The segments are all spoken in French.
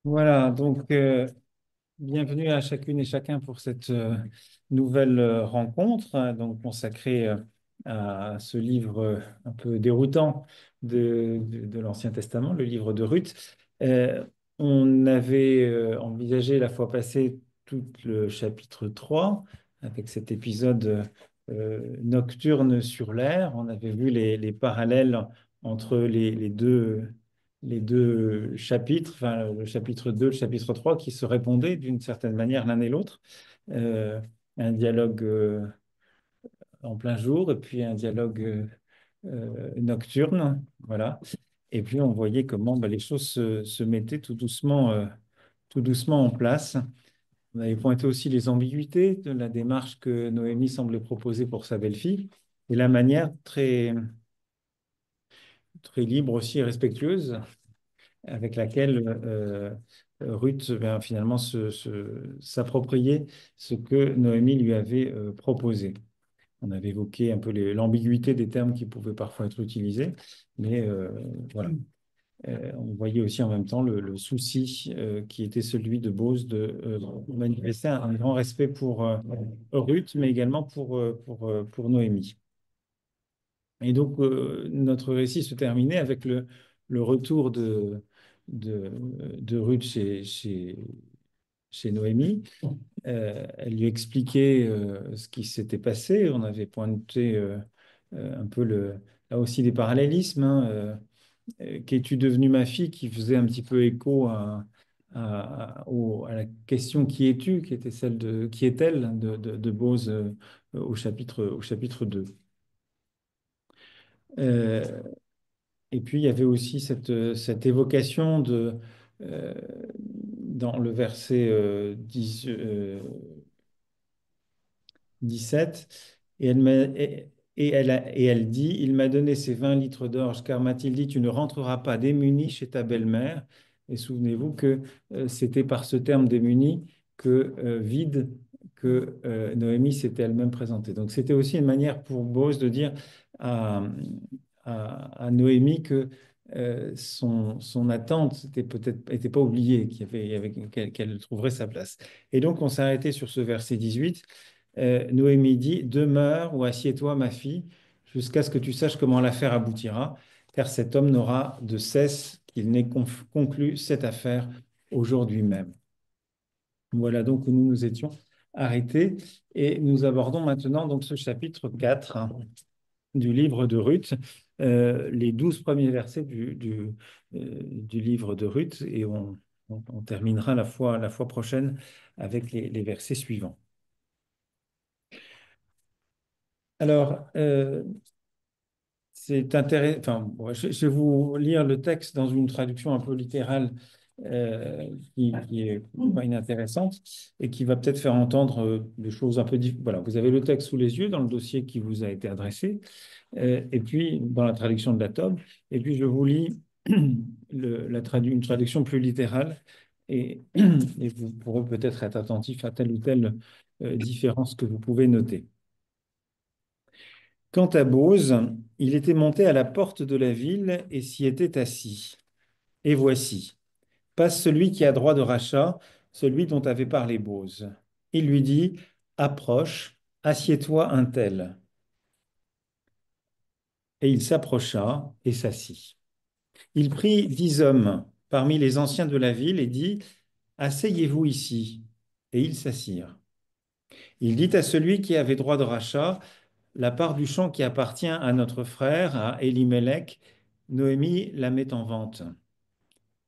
Voilà, donc bienvenue à chacune et chacun pour cette nouvelle rencontre, hein, donc consacrée à ce livre un peu déroutant de l'Ancien Testament, le livre de Ruth. Euh, on avait envisagé la fois passée tout le chapitre 3 avec cet épisode nocturne sur l'air. On avait vu les parallèles entre les deux chapitres, enfin le chapitre 2, le chapitre 3, qui se répondaient d'une certaine manière l'un et l'autre. Euh, un dialogue en plein jour et puis un dialogue nocturne, voilà. Et puis on voyait comment les choses se mettaient tout doucement en place. On avait pointé aussi les ambiguïtés de la démarche que Noémie semblait proposer pour sa belle-fille et la manière très libre aussi et respectueuse avec laquelle Ruth finalement s'appropriait ce que Noémie lui avait proposé. On avait évoqué un peu l'ambiguïté des termes qui pouvaient parfois être utilisés, mais voilà. On voyait aussi en même temps le souci qui était celui de Bose de manifester un grand respect pour Ruth, mais également pour Noémie. Et donc, notre récit se terminait avec le retour de, de Ruth chez Noémie. Elle lui expliquait ce qui s'était passé. On avait pointé un peu là aussi des parallélismes, hein. Qu'es-tu devenue ma fille, qui faisait un petit peu écho à la question qui es-tu, qui était celle de qui est-elle de Bose au chapitre 2. Euh, Et puis, il y avait aussi cette évocation dans le verset 17, et elle dit, il m'a donné ces 20 litres d'orge, car m'a-t-il dit, tu ne rentreras pas démuni chez ta belle-mère. Et souvenez-vous que c'était par ce terme démuni vide, que Noémie s'était elle-même présentée. Donc c'était aussi une manière pour Bose de dire à, à Noémie que son attente était pas oubliée, qu'elle trouverait sa place. Et donc on s'est arrêté sur ce verset 18. Noémie dit, demeure ou assieds-toi, ma fille, jusqu'à ce que tu saches comment l'affaire aboutira, car cet homme n'aura de cesse qu'il n'ait conclu cette affaire aujourd'hui même. Voilà donc où nous nous étions arrêtés et nous abordons maintenant donc ce chapitre 4, hein, du livre de Ruth, les 12 premiers versets du livre de Ruth, et on terminera la fois prochaine avec les versets suivants. Alors, c'est intéressant. Enfin, bon, je vais vous lire le texte dans une traduction un peu littérale qui est pas inintéressante et qui va peut-être faire entendre des choses un peu différentes. Voilà, vous avez le texte sous les yeux dans le dossier qui vous a été adressé, et puis dans la traduction de la tome. Et puis je vous lis une traduction plus littérale et, et vous pourrez peut-être être attentif à telle ou telle différence que vous pouvez noter. Quant à Bose, il était monté à la porte de la ville et s'y était assis. Et voici, passe celui qui a droit de rachat, celui dont avait parlé Bose. Il lui dit, approche, assieds-toi un tel. Et il s'approcha et s'assit. Il prit 10 hommes parmi les anciens de la ville et dit, asseyez-vous ici. Et ils s'assirent. Il dit à celui qui avait droit de rachat, la part du champ qui appartient à notre frère, à Élimélec, Noémie la met en vente,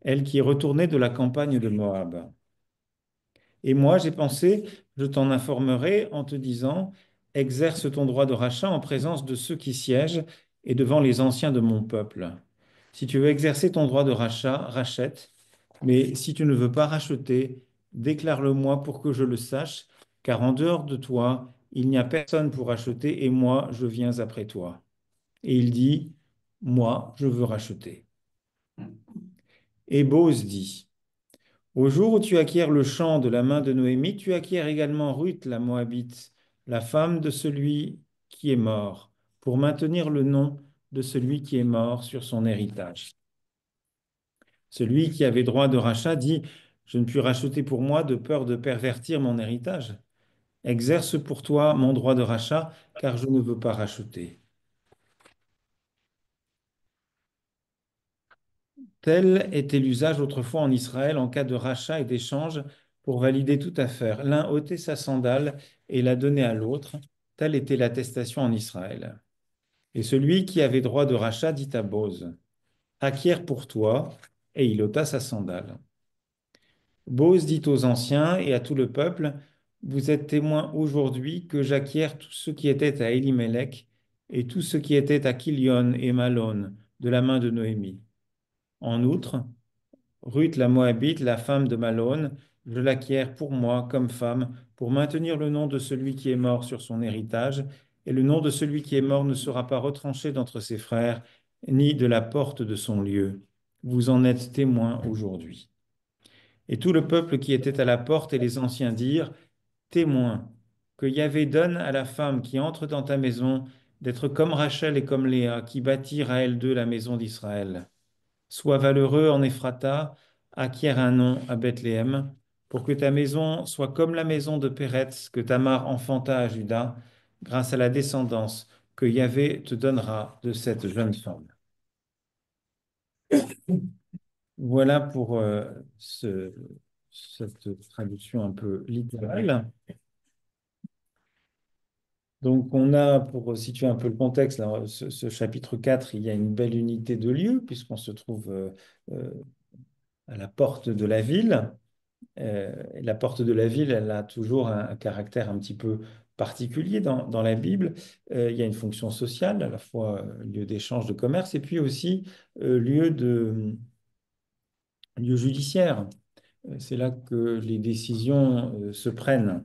elle qui est retournée de la campagne de Moab. Et moi, j'ai pensé, je t'en informerai en te disant, exerce ton droit de rachat en présence de ceux qui siègent et devant les anciens de mon peuple. Si tu veux exercer ton droit de rachat, rachète, mais si tu ne veux pas racheter, déclare-le-moi pour que je le sache, car en dehors de toi, il n'y a personne pour acheter et moi, je viens après toi. Et il dit, moi, je veux racheter. Et Bose dit, au jour où tu acquiers le champ de la main de Noémie, tu acquiers également Ruth, la Moabite, la femme de celui qui est mort, pour maintenir le nom de celui qui est mort sur son héritage. Celui qui avait droit de rachat dit, Je ne puis racheter pour moi de peur de pervertir mon héritage. Exerce pour toi mon droit de rachat, car je ne veux pas racheter. Tel était l'usage autrefois en Israël en cas de rachat et d'échange pour valider toute affaire. L'un ôtait sa sandale et la donnait à l'autre. Telle était l'attestation en Israël. Et celui qui avait droit de rachat dit à Bose, acquiert pour toi, et il ôta sa sandale. Bose dit aux anciens et à tout le peuple, vous êtes témoins aujourd'hui que j'acquiers tout ce qui était à Élimélec et tout ce qui était à Kilion et Malon de la main de Noémie. En outre, Ruth la Moabite, la femme de Malon, je l'acquiers pour moi comme femme, pour maintenir le nom de celui qui est mort sur son héritage, et le nom de celui qui est mort ne sera pas retranché d'entre ses frères, ni de la porte de son lieu. Vous en êtes témoins aujourd'hui. Et tout le peuple qui était à la porte et les anciens dirent, témoins, que Yahvé donne à la femme qui entre dans ta maison d'être comme Rachel et comme Léa, qui bâtirent à elles deux la maison d'Israël. Sois valeureux en Ephrata, acquiert un nom à Bethléem, pour que ta maison soit comme la maison de Péretz que Tamar enfanta à Juda, grâce à la descendance que Yahvé te donnera de cette jeune femme. Voilà pour cette traduction un peu littérale. Donc, on a, pour situer un peu le contexte, là, ce chapitre 4, il y a une belle unité de lieu, puisqu'on se trouve euh, à la porte de la ville. Et la porte de la ville, elle a toujours un caractère un petit peu particulier dans la Bible. Il y a une fonction sociale, à la fois lieu d'échange, de commerce, et puis aussi lieu judiciaire. C'est là que les décisions se prennent.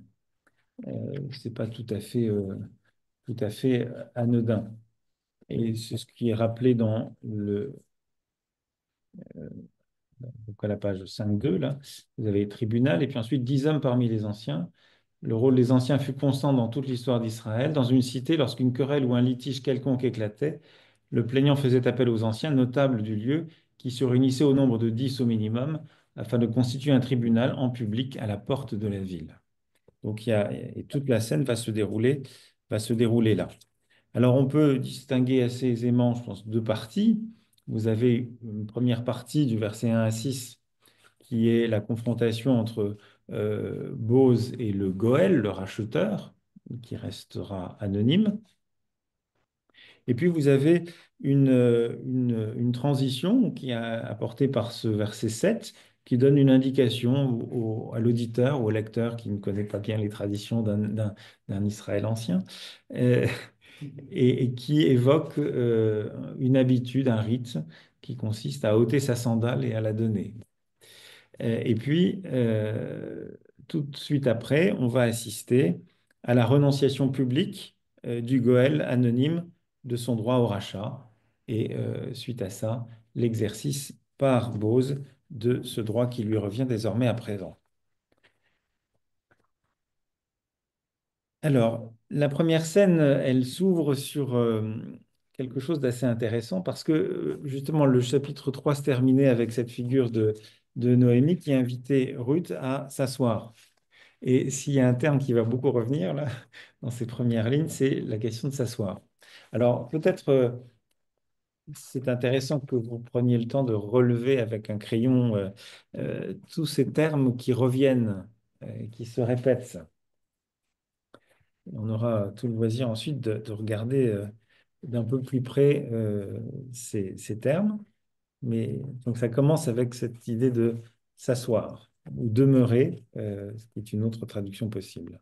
C'est pas tout à fait anodin. Et c'est ce qui est rappelé dans donc à la page 5.2, là. Vous avez tribunal, et puis ensuite 10 hommes parmi les anciens. Le rôle des anciens fut constant dans toute l'histoire d'Israël. Dans une cité, lorsqu'une querelle ou un litige quelconque éclatait, le plaignant faisait appel aux anciens notables du lieu qui se réunissaient au nombre de 10 au minimum afin de constituer un tribunal en public à la porte de la ville. Donc et toute la scène va se dérouler là. Alors, on peut distinguer assez aisément, je pense, deux parties. Vous avez une première partie du verset 1 à 6, qui est la confrontation entre Bose et le Goël, le racheteur, qui restera anonyme. Et puis, vous avez une transition qui est apportée par ce verset 7, qui donne une indication à l'auditeur ou au lecteur qui ne connaît pas bien les traditions d'un Israël ancien. Euh, et qui évoque une habitude, un rite qui consiste à ôter sa sandale et à la donner. Et puis, tout de suite après, on va assister à la renonciation publique du Goël anonyme de son droit au rachat. Et suite à ça, l'exercice par Bose de ce droit qui lui revient désormais à présent. Alors, la première scène, elle s'ouvre sur quelque chose d'assez intéressant parce que justement, le chapitre 3 se terminait avec cette figure de Noémie qui invitait Ruth à s'asseoir. Et s'il y a un terme qui va beaucoup revenir là, dans ces premières lignes, c'est la question de s'asseoir. Alors, peut-être c'est intéressant que vous preniez le temps de relever avec un crayon tous ces termes qui reviennent, qui se répètent. On aura tout le loisir ensuite de regarder d'un peu plus près ces termes. Mais donc ça commence avec cette idée de s'asseoir ou demeurer, ce qui est une autre traduction possible.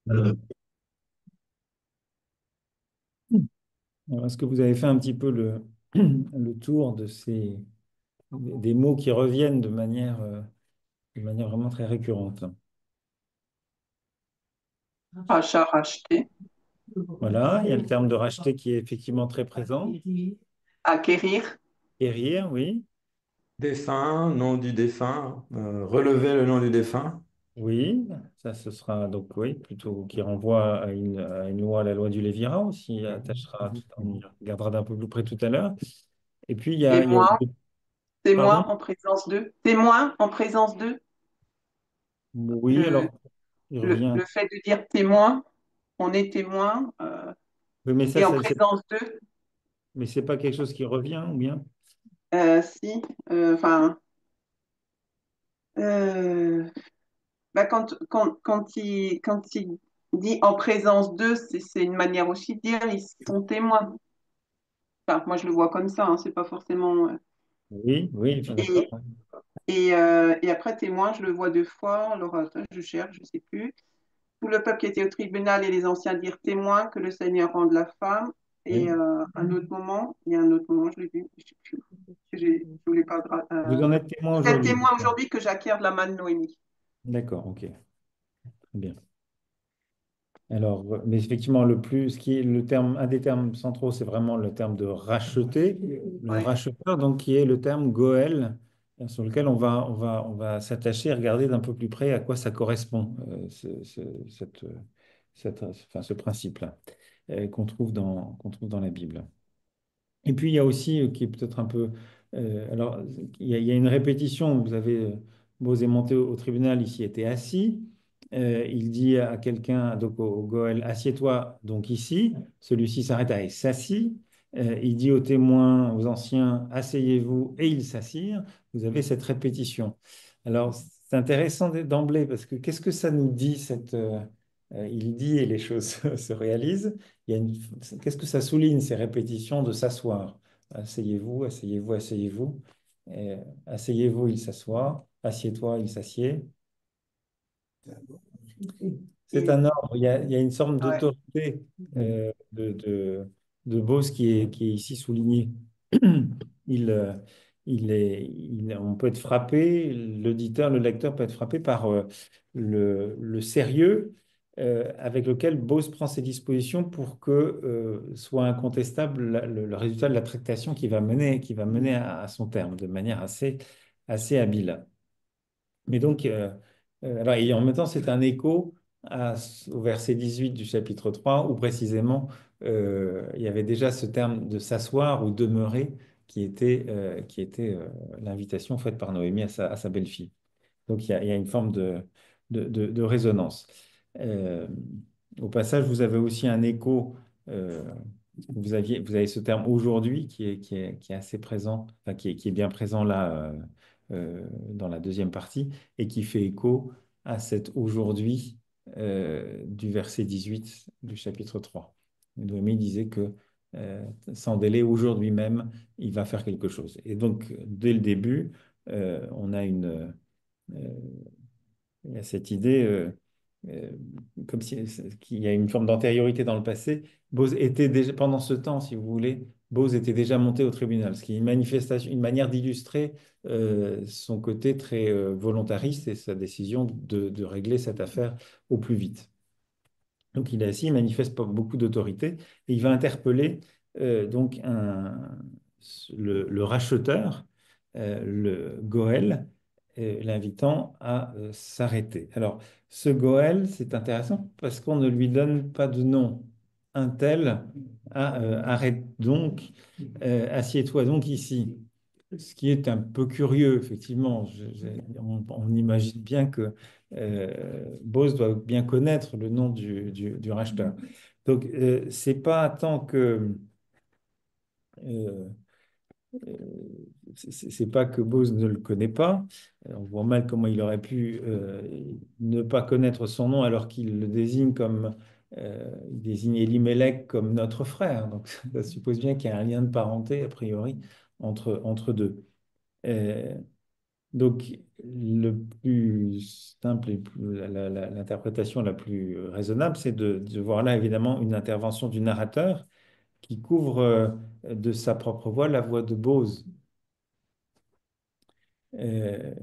Alors, est-ce que vous avez fait un petit peu le tour de des mots qui reviennent de manière vraiment très récurrente? Rachat, racheter, Voilà, il y a le terme de racheter qui est effectivement très présent. acquérir, Périr, oui. Défunt, nom du défunt, relever le nom du défunt. Oui, ça ce sera donc oui, plutôt qui renvoie à une loi, la loi du Léviras aussi, on y regardera d'un peu plus près tout à l'heure. Et puis il y a témoin, pardon? témoin en présence d'eux, témoin en présence d'eux. Oui, Le, alors il revient. le fait de dire témoin, on est témoin, Oui, mais ça, et en présence d'eux, mais c'est pas quelque chose qui revient, ou bien? si, enfin, euh, bah, quand il dit en présence d'eux, c'est une manière aussi de dire ils sont témoins. Enfin, moi, je le vois comme ça, hein, c'est pas forcément. Oui, oui, enfin, d'accord. Et, et après, témoin, je le vois deux fois. Alors, attends, je cherche, je sais plus. Tout le peuple qui était au tribunal et les anciens dirent témoin que le Seigneur rende la femme. Et Oui. un autre moment, il y a un autre moment, je l'ai vu, je sais plus. Je voulais pas. Vous en êtes témoin Vous êtes aujourd'hui, témoin d'accord. aujourd'hui que j'acquiert de la main de Noémie. D'accord, ok, très bien. Alors, mais effectivement, ce qui est le terme, un des termes centraux, c'est vraiment le terme de racheter, le Ouais. racheteur, donc qui est le terme Goël, sur lequel on va s'attacher et regarder d'un peu plus près à quoi ça correspond, enfin, ce principe-là, qu'on trouve dans la Bible. Et puis, il y a aussi, qui est peut-être un peu... alors, il y a une répétition. Vous avez Bose est monté au tribunal, ici était assis. Il dit à quelqu'un, donc au Goël, assieds-toi donc ici. Celui-ci s'arrête et s'assit. Il dit aux témoins, aux anciens, asseyez-vous, et ils s'assirent. Vous avez cette répétition. Alors, c'est intéressant d'emblée, parce que qu'est-ce que ça nous dit, il dit et les choses se réalisent. Il y a qu'est-ce que ça souligne, ces répétitions de s'asseoir? Asseyez-vous, asseyez-vous, asseyez-vous. Asseyez-vous, il s'assoit. Assieds-toi, il s'assied. C'est Et, un ordre. Il y a une sorte ouais. d'autorité de Bose qui est ici soulignée. Il, on peut être frappé, l'auditeur, le lecteur peut être frappé par le sérieux avec lequel Bose prend ses dispositions pour que soit incontestable le résultat de la tractation qui va mener à son terme de manière assez habile. Mais donc, alors, et en même temps, c'est un écho au verset 18 du chapitre 3, où précisément, il y avait déjà ce terme de s'asseoir ou demeurer qui était l'invitation faite par Noémie à sa belle-fille. Donc, il y a une forme de résonance. Euh, Au passage, vous avez aussi un écho. euh, vous avez ce terme aujourd'hui qui est assez présent, enfin, qui est bien présent là dans la deuxième partie et qui fait écho à cet aujourd'hui du verset 18 du chapitre 3. Noémie disait que sans délai, aujourd'hui même, il va faire quelque chose. Et donc, dès le début, on a euh, il y a cette idée, euh, comme si, qu'il y a une forme d'antériorité dans le passé. Bose était déjà, pendant ce temps, si vous voulez, Bose était déjà monté au tribunal, ce qui est une manifestation, une manière d'illustrer son côté très volontariste et sa décision de régler cette affaire au plus vite. Donc il est assis, il manifeste pas beaucoup d'autorité et il va interpeller donc le racheteur, le Goël, l'invitant à s'arrêter. Alors ce Goël, c'est intéressant parce qu'on ne lui donne pas de nom. Un tel, arrête donc, assieds-toi donc ici. Ce qui est un peu curieux, effectivement. On imagine bien que Bose doit bien connaître le nom du racheteur. Donc, c'est pas tant que euh, c'est pas que Bose ne le connaît pas. On voit mal comment il aurait pu ne pas connaître son nom alors qu'il le désigne comme il désigne Elimelech comme notre frère. Donc, ça suppose bien qu'il y a un lien de parenté a priori entre deux. Euh, Donc, le plus simple et l'interprétation la plus raisonnable, c'est de voir là, évidemment, une intervention du narrateur qui couvre de sa propre voix la voix de Bose. Euh,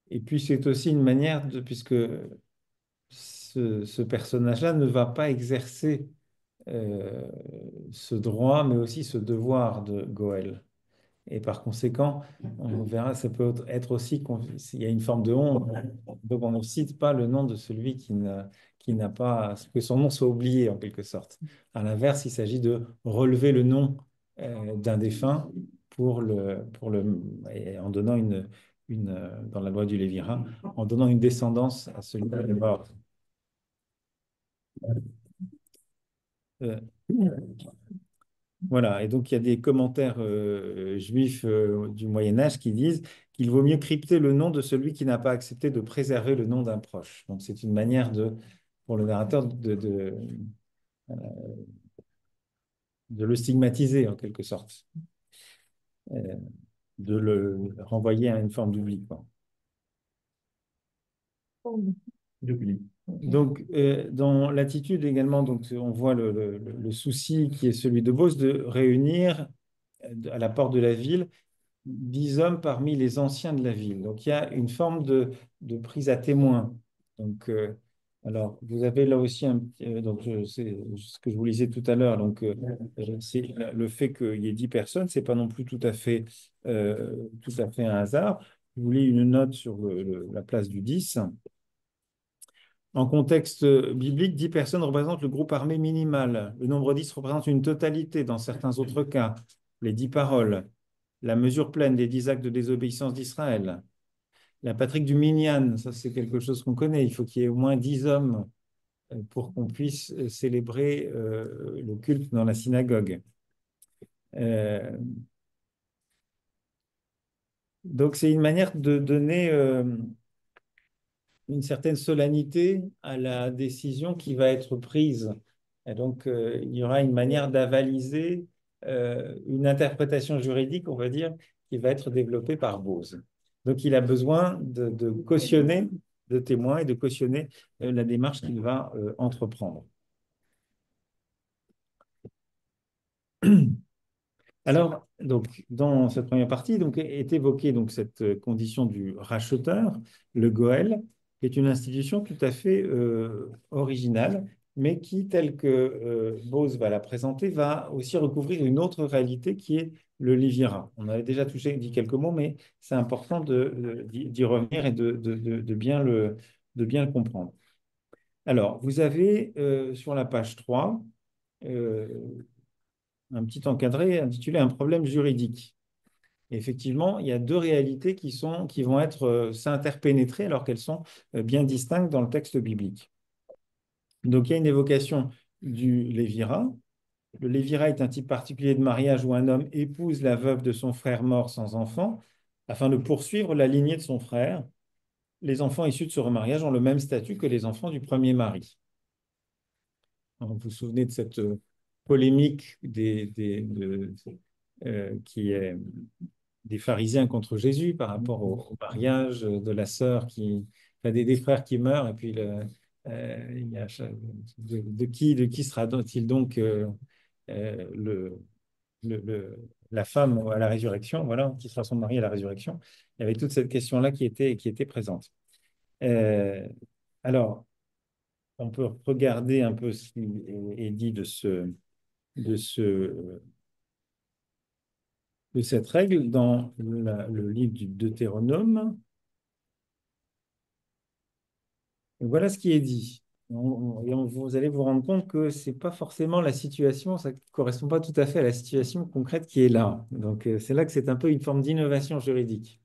et puis, c'est aussi une manière de, puisque ce personnage-là ne va pas exercer euh, ce droit, mais aussi ce devoir de Goël. Et par conséquent, on verra, ça peut être aussi s'il y a une forme de honte. Donc, on ne cite pas le nom de celui qui n'a pas, que son nom soit oublié en quelque sorte. À l'inverse, il s'agit de relever le nom d'un défunt et en donnant dans la loi du Lévirin, en donnant une descendance à celui qui est mort. Euh, Voilà, et donc il y a des commentaires juifs du Moyen Âge qui disent qu'il vaut mieux crypter le nom de celui qui n'a pas accepté de préserver le nom d'un proche. Donc c'est une manière pour le narrateur de le stigmatiser en quelque sorte, euh, de le renvoyer à une forme d'oubli, quoi. D'oubli. Donc, dans l'attitude également, donc, on voit le souci qui est celui de Bose de réunir à la porte de la ville 10 hommes parmi les anciens de la ville. Donc il y a une forme de prise à témoin. Donc, alors, vous avez là aussi donc c'est ce que je vous lisais tout à l'heure. Donc, c'est le fait qu'il y ait 10 personnes, c'est pas non plus tout à fait un hasard. Je vous lis une note sur la place du 10. En contexte biblique, 10 personnes représentent le groupe armé minimal. Le nombre 10 représente une totalité dans certains autres cas, les 10 paroles, la mesure pleine des 10 actes de désobéissance d'Israël. La Patrique du Minyan, ça c'est quelque chose qu'on connaît. Il faut qu'il y ait au moins 10 hommes pour qu'on puisse célébrer le culte dans la synagogue. Euh, donc c'est une manière de donner une certaine solennité à la décision qui va être prise. Et donc, il y aura une manière d'avaliser une interprétation juridique, on va dire, qui va être développée par Bose. Donc, il a besoin de cautionner, de témoins et de cautionner la démarche qu'il va entreprendre. Alors, donc, dans cette première partie, donc, est évoquée donc, cette condition du racheteur, le Goël, qui est une institution tout à fait originale, mais qui, telle que Bose va la présenter, va aussi recouvrir une autre réalité qui est le Lévirin. On avait déjà dit quelques mots, mais c'est important d'y revenir et de bien le comprendre. Alors, vous avez sur la page 3, euh, un petit encadré intitulé Un problème juridique. Et effectivement, il y a deux réalités qui vont s'interpénétrer alors qu'elles sont bien distinctes dans le texte biblique. Donc, il y a une évocation du lévira. Le lévira est un type particulier de mariage où un homme épouse la veuve de son frère mort sans enfant afin de poursuivre la lignée de son frère. Les enfants issus de ce remariage ont le même statut que les enfants du premier mari. Alors, vous vous souvenez de cette polémique qui est des pharisiens contre Jésus par rapport au mariage de la sœur enfin, des frères qui meurent et puis il y a, de qui sera-t-il donc le, la femme à la résurrection, voilà, qui sera son mari à la résurrection. Il y avait toute cette question-là qui était présente. Euh, alors, on peut regarder un peu ce qui est dit de ce, de cette règle dans le livre du Deutéronome. Et voilà ce qui est dit. Vous allez vous rendre compte que ce n'est pas forcément la situation, ça ne correspond pas tout à fait à la situation concrète qui est là. Donc, c'est là que c'est un peu une forme d'innovation juridique.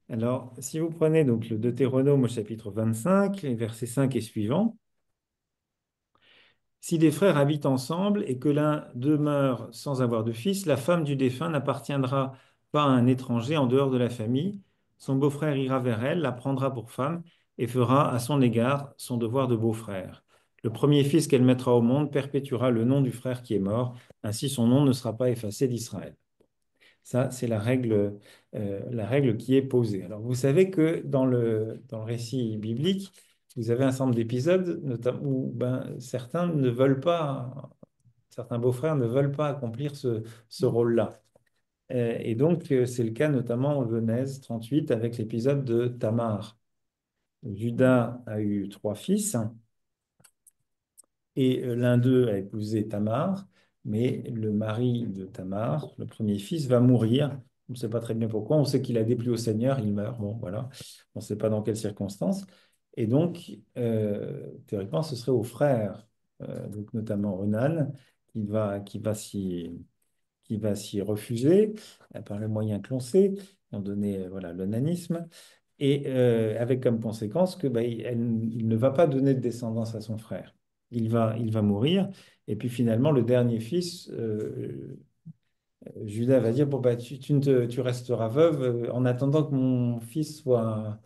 Alors, si vous prenez donc le Deutéronome au chapitre 25, les versets 5 et suivants, si des frères habitent ensemble et que l'un demeure sans avoir de fils, la femme du défunt n'appartiendra pas à un étranger en dehors de la famille. Son beau-frère ira vers elle, la prendra pour femme et fera à son égard son devoir de beau-frère. Le premier fils qu'elle mettra au monde perpétuera le nom du frère qui est mort. Ainsi, son nom ne sera pas effacé d'Israël. Ça, c'est la règle qui est posée. Alors, vous savez que dans le récit biblique, vous avez un certain nombre d'épisodes, notamment où ben, certains beaux-frères ne veulent pas accomplir ce rôle-là. Et donc, c'est le cas notamment en Genèse 38 avec l'épisode de Tamar. Judas a eu 3 fils. Et l'un d'eux a épousé Tamar, mais le mari de Tamar, le premier fils, va mourir. On ne sait pas très bien pourquoi. On sait qu'il a déplu au Seigneur, il meurt. Bon, voilà. On ne sait pas dans quelles circonstances. Et donc, théoriquement, ce serait au frère, donc notamment Onan, qui va s'y refuser par les moyens que l'on sait, étant donné voilà, l'onanisme. Et avec comme conséquence que il ne va pas donner de descendance à son frère. Il va mourir. Et puis finalement, le dernier fils, Judas va dire, bon, bah, tu resteras veuve en attendant que mon fils soit,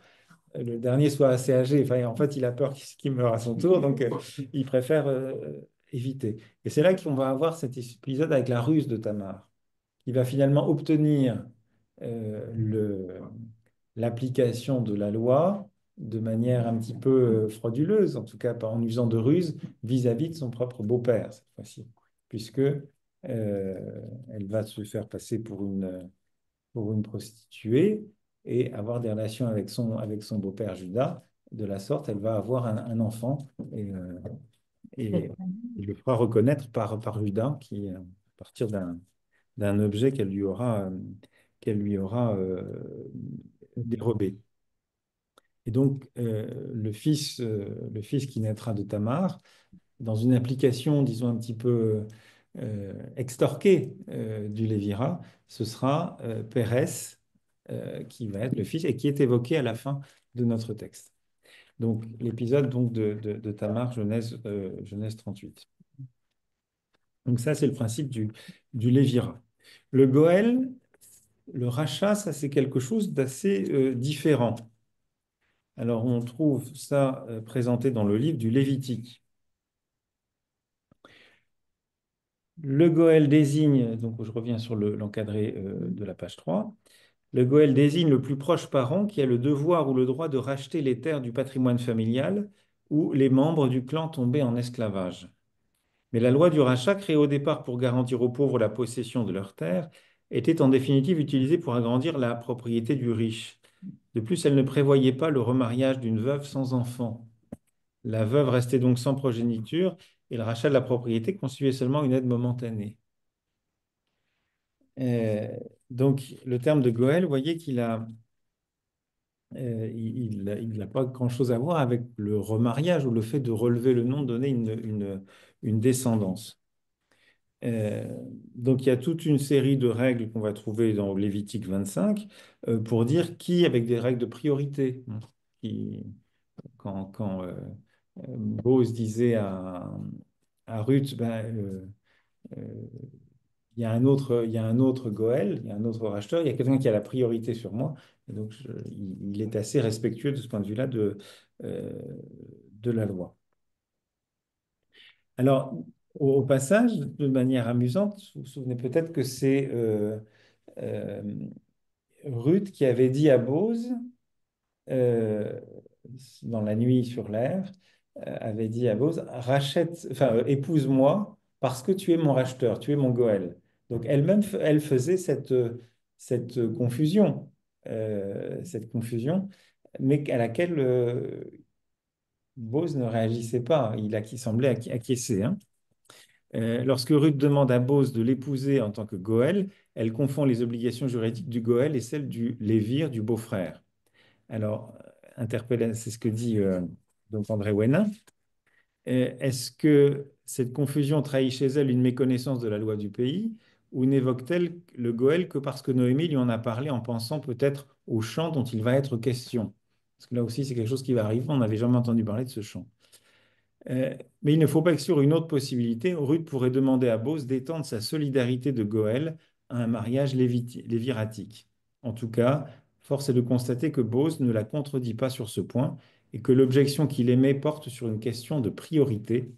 le dernier soit assez âgé. Enfin, en fait, il a peur qu'il meure à son tour, donc il préfère éviter. Et c'est là qu'on va avoir cet épisode avec la ruse de Tamar. Il va finalement obtenir l'application de la loi de manière un petit peu frauduleuse, en tout cas en usant de ruse vis-à-vis de son propre beau-père cette fois-ci, puisque elle va se faire passer pour une prostituée et avoir des relations avec son beau-père Judas. De la sorte, elle va avoir un enfant et il le fera reconnaître par Judas qui, à partir d'un objet qu'elle lui aura dérobé. Et donc, le fils qui naîtra de Tamar, dans une application, disons, un petit peu extorquée du Lévira, ce sera Pérès qui va être le fils et qui est évoqué à la fin de notre texte. Donc, l'épisode donc, de Tamar, Genèse 38. Donc ça, c'est le principe du Lévira. Le Goël, le rachat, ça, c'est quelque chose d'assez différent. Alors, on trouve ça présenté dans le livre du Lévitique. Le Goël désigne, donc je reviens sur l'encadré de la page 3. Le Goël désigne le plus proche parent qui a le devoir ou le droit de racheter les terres du patrimoine familial ou les membres du clan tombés en esclavage. Mais la loi du rachat, créée au départ pour garantir aux pauvres la possession de leurs terres, était en définitive utilisée pour agrandir la propriété du riche. De plus, elle ne prévoyait pas le remariage d'une veuve sans enfant. La veuve restait donc sans progéniture et le rachat de la propriété constituait seulement une aide momentanée. Euh, donc, le terme de Goël, vous voyez qu'il a, il n'a pas grand-chose à voir avec le remariage ou le fait de relever le nom, de donner une descendance. Euh, donc, il y a toute une série de règles qu'on va trouver dans Lévitique 25 pour dire qui, avec des règles de priorité, hein, qui, quand Bose disait à Ruth, euh, il y a un autre Goël, il y a un autre racheteur, il y a quelqu'un qui a la priorité sur moi. Et donc, il est assez respectueux de ce point de vue-là euh, de la loi. Alors, au passage, de manière amusante, vous vous souvenez peut-être que c'est euh, Ruth qui avait dit à Bose, euh, dans la nuit sur l'air, avait dit à Bose, rachète, enfin, épouse-moi parce que tu es mon racheteur, tu es mon Goël. Donc elle-même, elle faisait cette confusion, mais à laquelle Bose ne réagissait pas. Il semblait acquiescer, hein. Lorsque Ruth demande à Bose de l'épouser en tant que Goël, elle confond les obligations juridiques du Goël et celles du Lévir, du beau-frère. Alors, c'est ce que dit donc André Hénin. Est-ce que cette confusion trahit chez elle une méconnaissance de la loi du pays ou n'évoque-t-elle le Goël que parce que Noémie lui en a parlé en pensant peut-être au chant dont il va être question? Parce que là aussi, c'est quelque chose qui va arriver, on n'avait jamais entendu parler de ce chant. Mais il ne faut pas exclure une autre possibilité. Ruth pourrait demander à Bose d'étendre sa solidarité de Goël à un mariage léviratique. En tout cas, force est de constater que Bose ne la contredit pas sur ce point et que l'objection qu'il émet porte sur une question de priorité.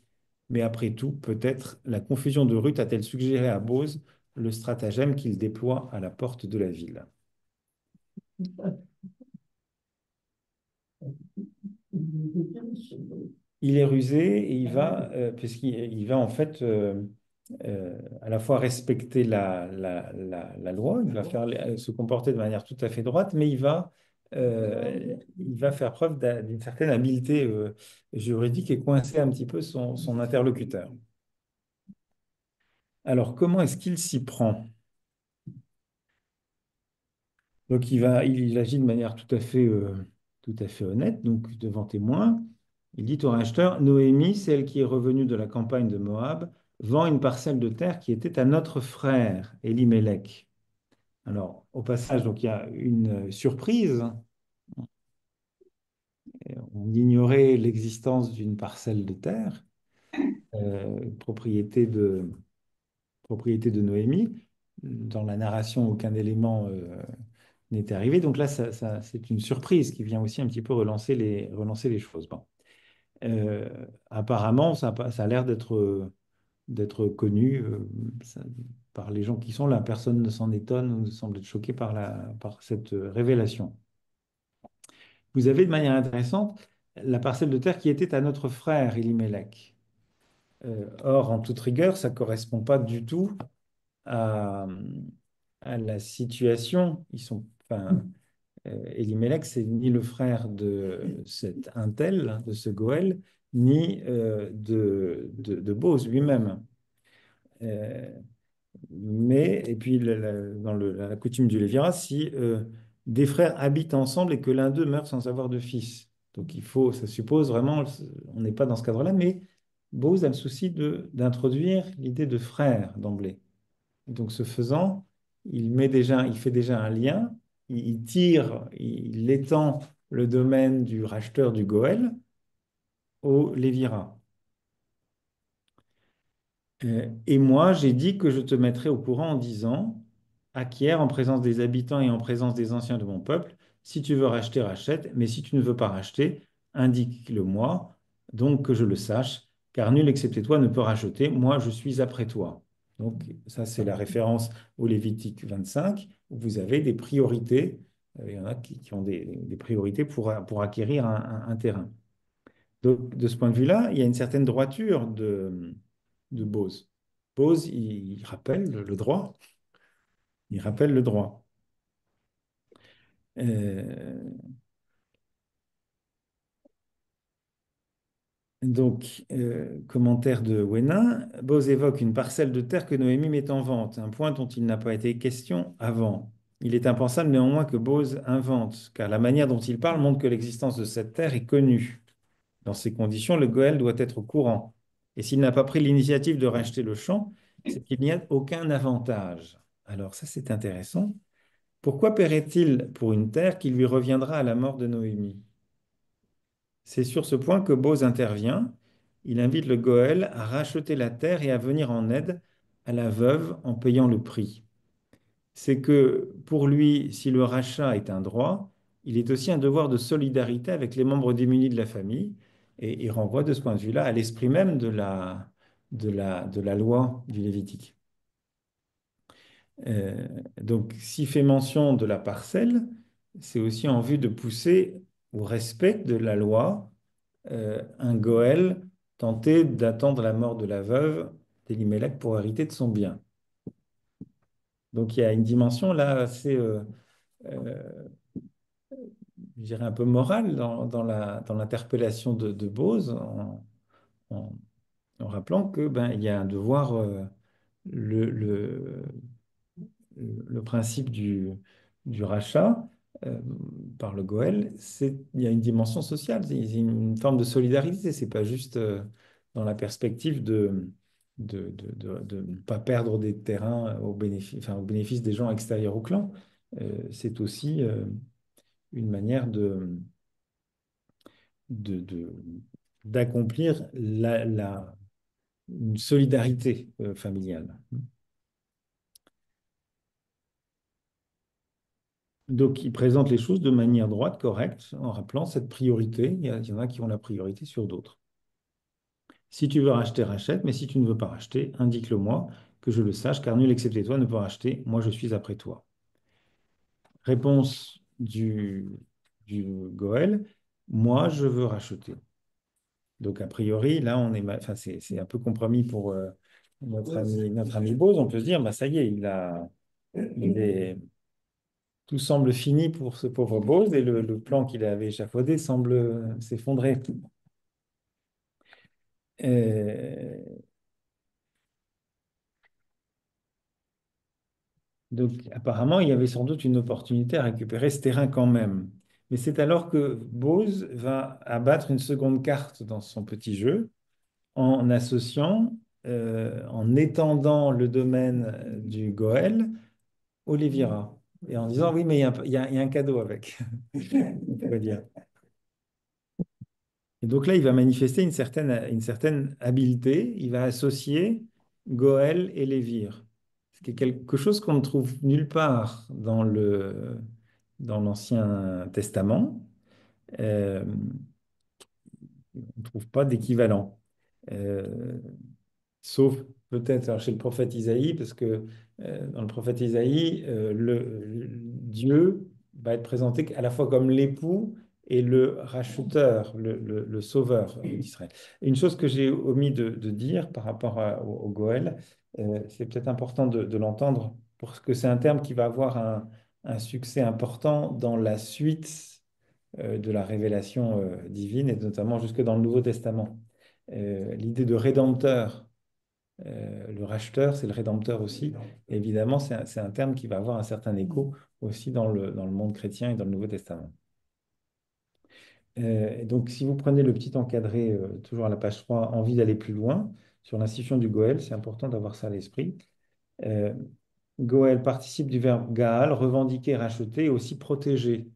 Mais après tout, peut-être la confusion de Ruth a-t-elle suggéré à Bose le stratagème qu'il déploie à la porte de la ville. Il est rusé et il va, puisqu'il va en fait à la fois respecter la loi, il va se comporter de manière tout à fait droite, mais il va faire preuve d'une certaine habileté juridique et coincer un petit peu son interlocuteur. Alors, comment est-ce qu'il s'y prend? Donc, il agit de manière tout à fait honnête, donc devant témoin. Il dit au racheteur, Noémie, celle qui est revenue de la campagne de Moab, vend une parcelle de terre qui était à notre frère, Élimélec. Alors, au passage, donc, il y a une surprise. On ignorait l'existence d'une parcelle de terre, propriété propriété de Noémie. Dans la narration, aucun élément n'était arrivé. Donc là, c'est une surprise qui vient aussi un petit peu relancer les choses. Bon. Apparemment, ça a l'air d'être connu par les gens qui sont là. Personne ne s'en étonne ou ne semble être choqué par cette révélation. Vous avez de manière intéressante la parcelle de terre qui était à notre frère Élimélec. Or, en toute rigueur, ça ne correspond pas du tout à, à la situation. Enfin, Élimélec, c'est ni le frère de cet Untel, de ce Goël, ni de Bose lui-même. Euh, et puis, dans la coutume du Léviras, si des frères habitent ensemble et que l'un d'eux meurt sans avoir de fils. Donc, ça suppose vraiment, on n'est pas dans ce cadre-là, mais Bose a le souci d'introduire l'idée de frère d'emblée. Donc, ce faisant, il fait déjà un lien, il étend le domaine du racheteur du Goël au Lévira. Et moi, j'ai dit que je te mettrai au courant en disant, acquiert en présence des habitants et en présence des anciens de mon peuple, si tu veux racheter, rachète, mais si tu ne veux pas racheter, indique-le-moi, donc que je le sache, car nul excepté toi ne peut racheter, moi je suis après toi. Donc ça, c'est la référence au Lévitique 25, où vous avez des priorités, il y en a qui ont des priorités pour acquérir un terrain. Donc, de ce point de vue-là, il y a une certaine droiture de Bose. Bose, il rappelle le droit. Il rappelle le droit. Euh, Commentaire de Wénin, Bose évoque une parcelle de terre que Noémie met en vente, un point dont il n'a pas été question avant. Il est impensable néanmoins que Bose invente, car la manière dont il parle montre que l'existence de cette terre est connue. Dans ces conditions, le Goël doit être au courant. Et s'il n'a pas pris l'initiative de racheter le champ, c'est qu'il n'y a aucun avantage. Alors ça, c'est intéressant. Pourquoi paierait-il pour une terre qui lui reviendra à la mort de Noémie? C'est sur ce point que Bose intervient. Il invite le Goël à racheter la terre et à venir en aide à la veuve en payant le prix. C'est que pour lui, si le rachat est un droit, il est aussi un devoir de solidarité avec les membres démunis de la famille. Et il renvoie de ce point de vue-là à l'esprit même de la loi du Lévitique. Euh, donc, s'il fait mention de la parcelle, c'est aussi en vue de pousser au respect de la loi un Goël tenté d'attendre la mort de la veuve d'Elimelech pour hériter de son bien. Donc, il y a une dimension là assez, euh, je dirais, un peu morale dans l'interpellation de Bose en- en rappelant que il y a un devoir, le, le, le principe du rachat euh, par le Goël, il y a une dimension sociale, il y a une forme de solidarité. C'est pas juste dans la perspective de ne pas perdre des terrains au bénéfice des gens extérieurs au clan. C'est aussi une manière de- de- d'accomplir une solidarité familiale. Donc, il présente les choses de manière droite, correcte, en rappelant cette priorité. Il y en a qui ont la priorité sur d'autres. Si tu veux racheter, rachète, mais si tu ne veux pas racheter, indique-le-moi que je le sache, car nul excepté toi ne peut racheter, moi je suis après toi. Réponse du Goël, moi je veux racheter. Donc a priori, là, enfin, c'est un peu compromis pour notre ami Bose. On peut se dire, bah, ça y est, il est, tout semble fini pour ce pauvre Bose et le plan qu'il avait échafaudé semble s'effondrer. Euh, donc apparemment, il y avait sans doute une opportunité à récupérer ce terrain quand même. Mais c'est alors que Bose va abattre une seconde carte dans son petit jeu en associant, en étendant le domaine du Goël au Lévira. Et en disant, oui, mais il y a un cadeau avec, on pourrait dire. Et donc là, il va manifester une certaine habileté. Il va associer Goël et Lévir. Ce qui est quelque chose qu'on ne trouve nulle part dans l'Ancien Testament. Euh, on ne trouve pas d'équivalent. Euh, Sauf peut-être alors, chez le prophète Isaïe, parce que dans le prophète Isaïe, Dieu va être présenté à la fois comme l'époux et le racheteur, le sauveur d'Israël. Et une chose que j'ai omis de dire par rapport au Goël, c'est peut-être important de l'entendre, parce que c'est un terme qui va avoir un succès important dans la suite de la révélation divine, et notamment jusque dans le Nouveau Testament. L'idée de rédempteur, le racheteur, c'est le rédempteur aussi. Et évidemment, c'est un terme qui va avoir un certain écho aussi dans le monde chrétien et dans le Nouveau Testament. Donc, si vous prenez le petit encadré, toujours à la page 3, envie d'aller plus loin, sur l'institution du Goël, c'est important d'avoir ça à l'esprit. Euh, Goël participe du verbe Gaal, revendiquer, racheter, et aussi protéger,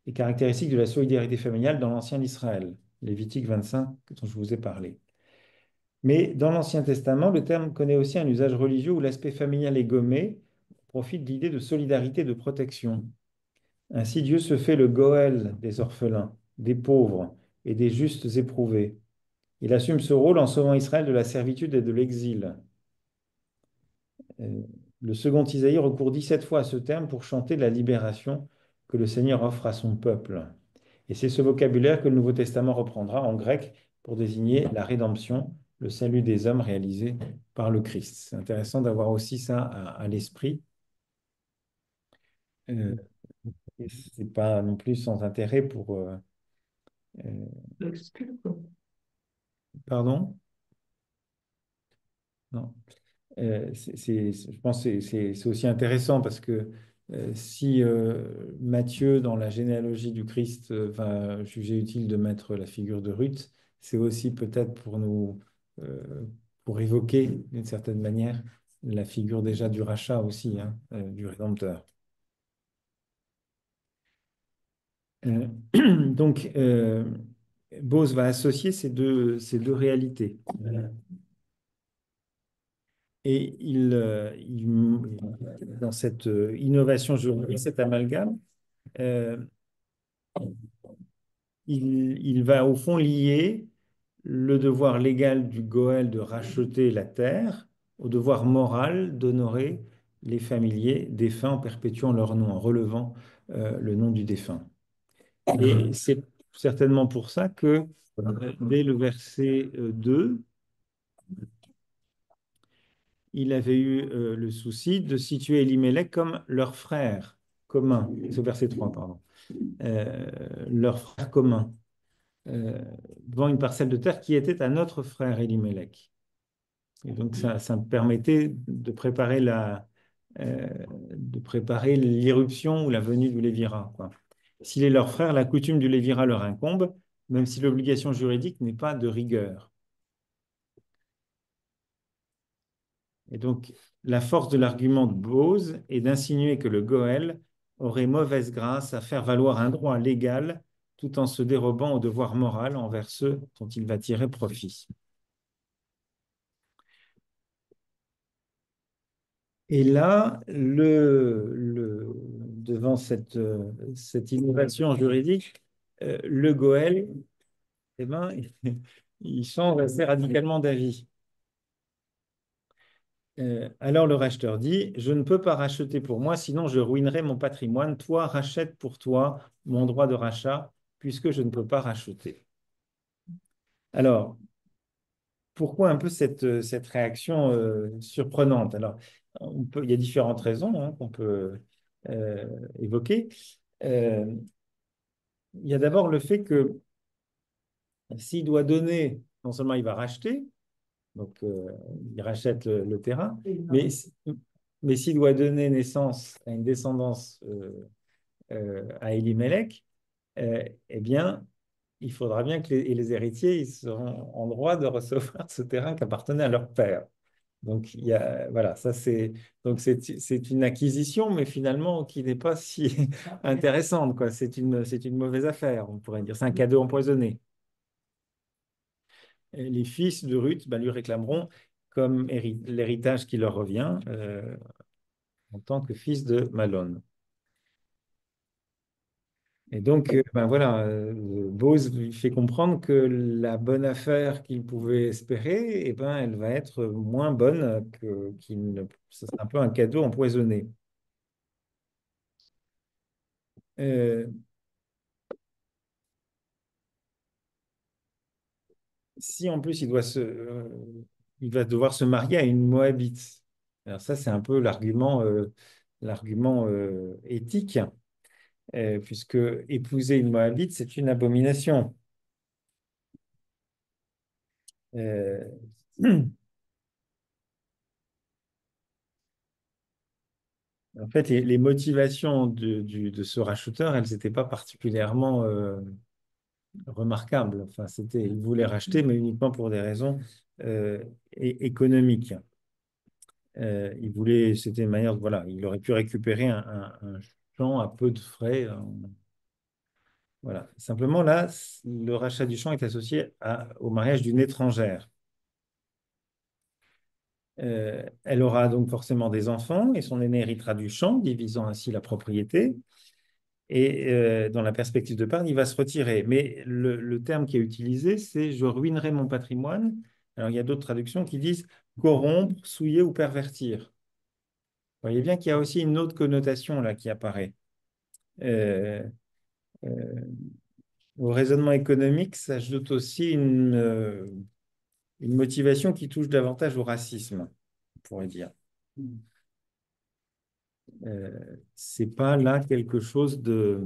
et caractéristique de la solidarité familiale dans l'ancien Israël, Lévitique 25, dont je vous ai parlé. Mais dans l'Ancien Testament, le terme connaît aussi un usage religieux où l'aspect familial est gommé, au profit de l'idée de solidarité, de protection. Ainsi, Dieu se fait le Goël des orphelins, des pauvres et des justes éprouvés. Il assume ce rôle en sauvant Israël de la servitude et de l'exil. Euh, Le second Isaïe recourt 17 fois à ce terme pour chanter la libération que le Seigneur offre à son peuple. Et c'est ce vocabulaire que le Nouveau Testament reprendra en grec pour désigner la rédemption, le salut des hommes réalisé par le Christ. C'est intéressant d'avoir aussi ça à l'esprit. Euh, et c'est pas non plus sans intérêt pour... pardon? Non. Je pense que c'est aussi intéressant parce que si Matthieu, dans la généalogie du Christ, va juger utile de mettre la figure de Ruth, c'est aussi peut-être euh, pour évoquer d'une certaine manière la figure déjà du rachat aussi, hein, du Rédempteur. Euh, donc, Bose va associer ces deux réalités. Et dans cette innovation juridique, cet amalgame, euh, il va au fond lier le devoir légal du Goël de racheter la terre au devoir moral d'honorer les familiers défunts en perpétuant leur nom, en relevant le nom du défunt. Et c'est certainement pour ça que dès le verset 2, il avait eu le souci de situer Elimelech comme leur frère commun. C'est au verset 3, pardon. Euh, Leur frère commun, devant une parcelle de terre qui était à notre frère Elimelech. Et donc, ça me permettait euh, de préparer l'irruption ou la venue du Lévira, quoi. S'il est leur frère, la coutume du Lévira leur incombe, même si l'obligation juridique n'est pas de rigueur. Et donc, la force de l'argument de Bose est d'insinuer que le Goël aurait mauvaise grâce à faire valoir un droit légal tout en se dérobant au devoir moral envers ceux dont il va tirer profit. Et là, devant cette innovation juridique, le Goël, eh ben, il change assez radicalement d'avis. Alors le racheteur dit, je ne peux pas racheter pour moi, sinon je ruinerai mon patrimoine. Toi, rachète pour toi mon droit de rachat, puisque je ne peux pas racheter. Alors, pourquoi un peu cette réaction surprenante? Alors, il y a différentes raisons qu'on peut euh, évoquer. Euh, il y a d'abord le fait que s'il doit donner, non seulement il va racheter, donc il rachète le terrain, mais, mais s'il doit donner naissance à une descendance à Elimelech, eh bien, il faudra bien que les héritiers ils seront en droit de recevoir ce terrain qui appartenait à leur père. Donc, voilà, ça c'est une acquisition, mais finalement qui n'est pas si intéressante, quoi. C'est une mauvaise affaire, on pourrait dire. C'est un cadeau empoisonné. Et les fils de Ruth lui réclameront comme l'héritage qui leur revient en tant que fils de Malon. Et donc, voilà, Bose lui fait comprendre que la bonne affaire qu'il pouvait espérer, elle va être moins bonne qu'il ne. Ce sera un peu un cadeau empoisonné. Euh, Si en plus il va devoir se marier à une Moabite. Alors ça, c'est un peu l'argument éthique, puisque épouser une Moabite, c'est une abomination. Euh, En fait, les motivations de ce racheteur, elles n'étaient pas particulièrement remarquables. Enfin, il voulait racheter, mais uniquement pour des raisons économiques. C'était une manière, voilà, il aurait pu récupérer un champ à peu de frais. Voilà. Simplement, là, le rachat du champ est associé au mariage d'une étrangère. Elle aura donc forcément des enfants et son aîné héritera du champ, divisant ainsi la propriété. Et dans la perspective de part, il va se retirer. Mais le terme qui est utilisé, c'est je ruinerai mon patrimoine. Alors, il y a d'autres traductions qui disent corrompre, souiller ou pervertir. Vous voyez bien qu'il y a aussi une autre connotation là qui apparaît. Euh, euh, Au raisonnement économique s'ajoute aussi une motivation qui touche davantage au racisme, on pourrait dire. C'est pas là quelque chose de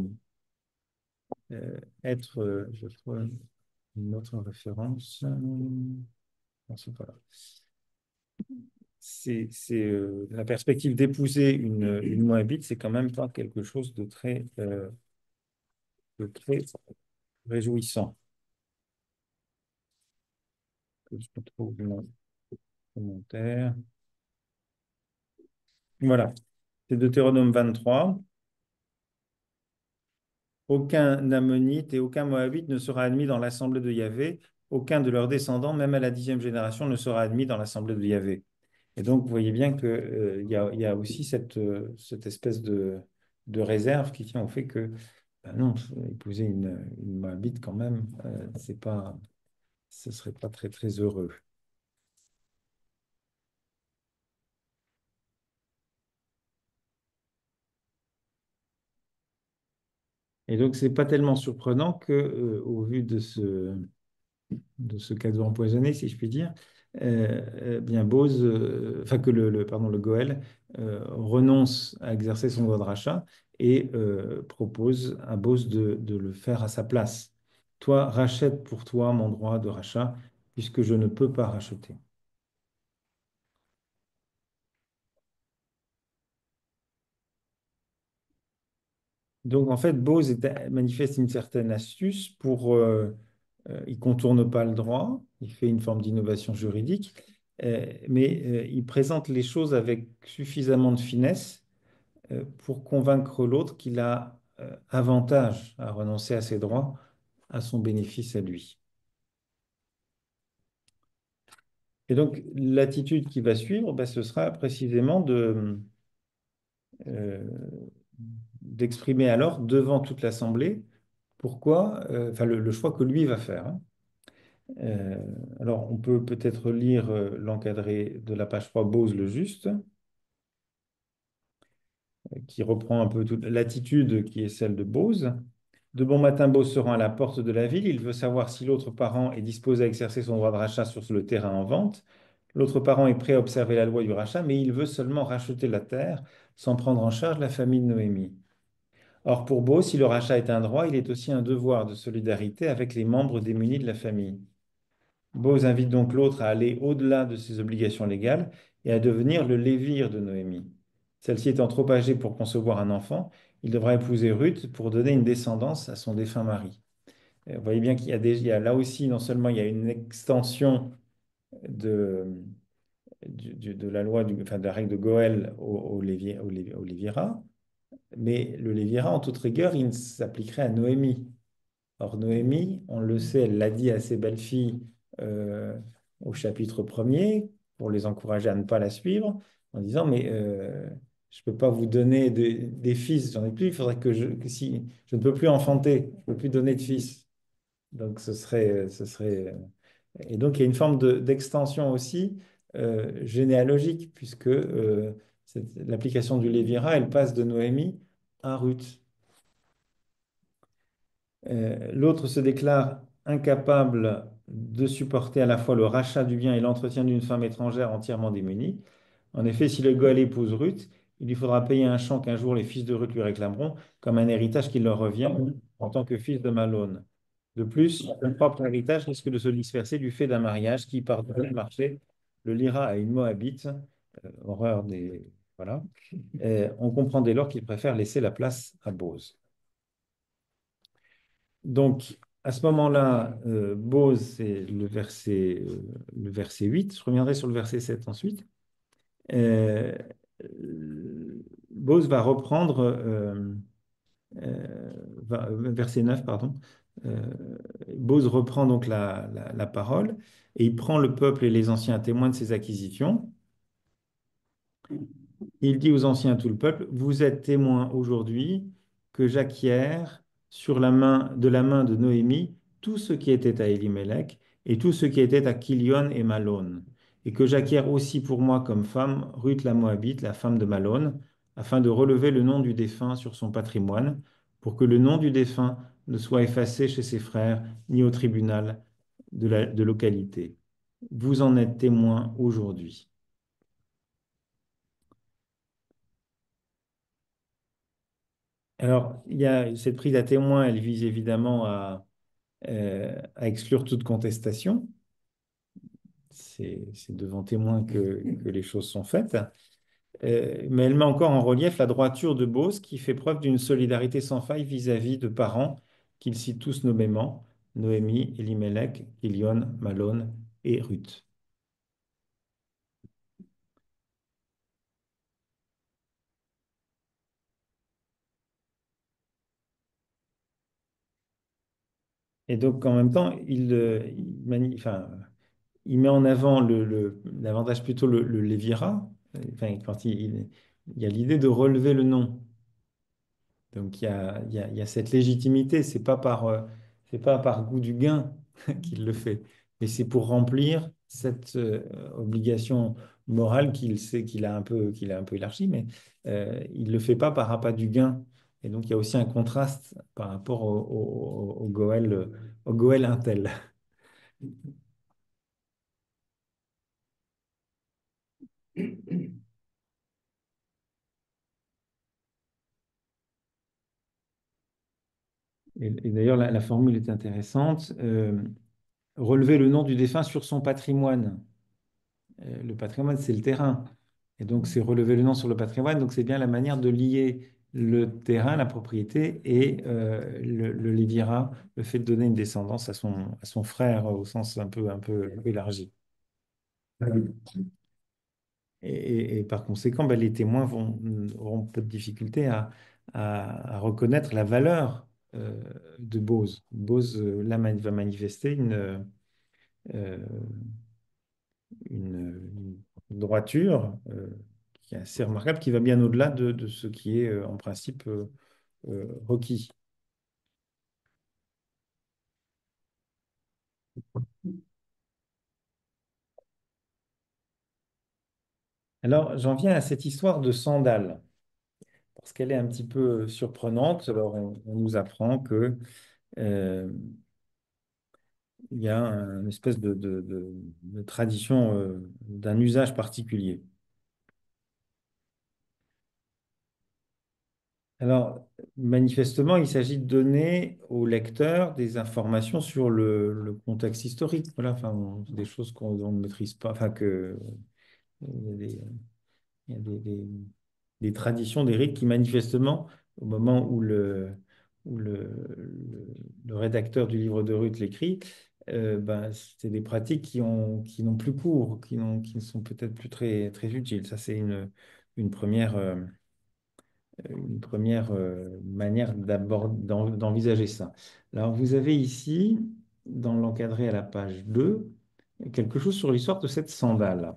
je trouve une autre référence. Non, c'est pas là. La perspective d'épouser une Moabite, c'est quand même pas quelque chose de très réjouissant. Je retrouve mon commentaire. Voilà, c'est Deutéronome 23. Aucun Ammonite et aucun Moabite ne sera admis dans l'assemblée de Yahvé. Aucun de leurs descendants, même à la 10e génération, ne sera admis dans l'assemblée de Yahvé. Et donc, vous voyez bien qu'il y a aussi cette espèce de réserve qui tient au fait que, ben non, épouser une Moabite quand même, ce serait pas très, très heureux. Et donc, c'est pas tellement surprenant que, au vu de ce cadeau empoisonné, si je puis dire, bien Bose, enfin que le Goël renonce à exercer son droit de rachat et propose à Bose de le faire à sa place. Toi, rachète pour toi mon droit de rachat, puisque je ne peux pas racheter. Donc en fait, Bose manifeste une certaine astuce il contourne pas le droit, il fait une forme d'innovation juridique, mais il présente les choses avec suffisamment de finesse pour convaincre l'autre qu'il a avantage à renoncer à ses droits à son bénéfice à lui. Et donc l'attitude qui va suivre, ce sera précisément euh, d'exprimer alors devant toute l'Assemblée pourquoi, enfin le choix que lui va faire, hein. Euh, alors, on peut peut-être lire l'encadré de la page 3, Bose le Juste, qui reprend un peu toute l'attitude qui est celle de Bose. De bon matin, Bose se rend à la porte de la ville. Il veut savoir si l'autre parent est disposé à exercer son droit de rachat sur le terrain en vente. L'autre parent est prêt à observer la loi du rachat, mais il veut seulement racheter la terre sans prendre en charge la famille de Noémie. Or, pour Bose, si le rachat est un droit, il est aussi un devoir de solidarité avec les membres démunis de la famille. Bose invite donc l'autre à aller au-delà de ses obligations légales et à devenir le lévir de Noémie. Celle-ci étant trop âgée pour concevoir un enfant, il devra épouser Ruth pour donner une descendance à son défunt mari. Vous voyez bien il y a là aussi, non seulement il y a une extension de, de la loi, enfin, de la règle de Goël au lévirat, mais le lévirat, en toute rigueur, il s'appliquerait à Noémie. Or, Noémie, on le sait, elle l'a dit à ses belles-filles euh, au chapitre premier pour les encourager à ne pas la suivre, en disant, mais je ne peux pas vous donner des fils, j'en ai plus, il faudrait que si je ne peux plus enfanter, je ne peux plus donner de fils. Donc, et donc, il y a une forme d'extension aussi généalogique, puisque l'application du Lévirat, elle passe de Noémie à Ruth. L'autre se déclare incapable de supporter à la fois le rachat du bien et l'entretien d'une femme étrangère entièrement démunie. En effet, si le Goël épouse Ruth, il lui faudra payer un chant qu'un jour les fils de Ruth lui réclameront comme un héritage qui leur revient en tant que fils de Malone. De plus, son propre héritage risque de se disperser du fait d'un mariage qui, par le marché, le liera à une Moabite, horreur des... Voilà. On comprend dès lors qu'il préfère laisser la place à Bose. Donc, à ce moment-là, Bose, c'est le verset 8. Je reviendrai sur le verset 7 ensuite. Euh, Bose va reprendre, verset 9, pardon. Euh, Bose reprend donc la parole et il prend le peuple et les anciens témoins de ses acquisitions. Il dit aux anciens, tout le peuple, vous êtes témoins aujourd'hui que j'acquiers de la main de Noémie tout ce qui était à Élimélec et tout ce qui était à Kilion et Malone, et que j'acquiers aussi pour moi comme femme Ruth la Moabite, la femme de Malone, afin de relever le nom du défunt sur son patrimoine, pour que le nom du défunt ne soit effacé chez ses frères ni au tribunal de localité. Vous en êtes témoins aujourd'hui. Alors, il y a cette prise à témoin, elle vise évidemment à exclure toute contestation. C'est devant témoin que les choses sont faites. Mais elle met encore en relief la droiture de Bose qui fait preuve d'une solidarité sans faille vis-à-vis de parents qu'il cite tous nommément, Noémie, Elimelech, Kilion, Malone et Ruth. Et donc, en même temps, enfin, il met en avant davantage plutôt le Lévirat. Enfin, quand il y a l'idée de relever le nom. Donc il y a cette légitimité. C'est pas par goût du gain qu'il le fait, mais c'est pour remplir cette obligation morale qu'il sait qu'il a un peu élargie, mais il le fait pas par appât du gain. Et donc il y a aussi un contraste par rapport au Goël Intel. Et d'ailleurs, la formule est intéressante. Relever le nom du défunt sur son patrimoine. Le patrimoine, c'est le terrain. Et donc, c'est relever le nom sur le patrimoine. Donc, c'est bien la manière de lier le terrain, la propriété, et le lévirat, le fait de donner une descendance à son frère au sens un peu élargi. Et par conséquent, ben, les témoins auront peu de difficulté à reconnaître la valeur de Bose. Bose, là, va manifester euh, une droiture qui est assez remarquable, qui va bien au-delà de ce qui est en principe requis. Alors, j'en viens à cette histoire de sandales, parce qu'elle est un petit peu surprenante. Alors, on nous apprend que euh, il y a une espèce de tradition d'un usage particulier. Alors, manifestement, il s'agit de donner au lecteur des informations sur le contexte historique. Voilà, enfin, des choses qu'on ne maîtrise pas, enfin que il y a des, il y a des traditions, des rites qui manifestement, au moment où le rédacteur du livre de Ruth l'écrit, ben, c'est des pratiques qui n'ont plus cours, qui ne sont peut-être plus très utiles. Ça, c'est une première, manière d'envisager ça. Alors, vous avez ici, dans l'encadré à la page 2, quelque chose sur l'histoire de cette sandale.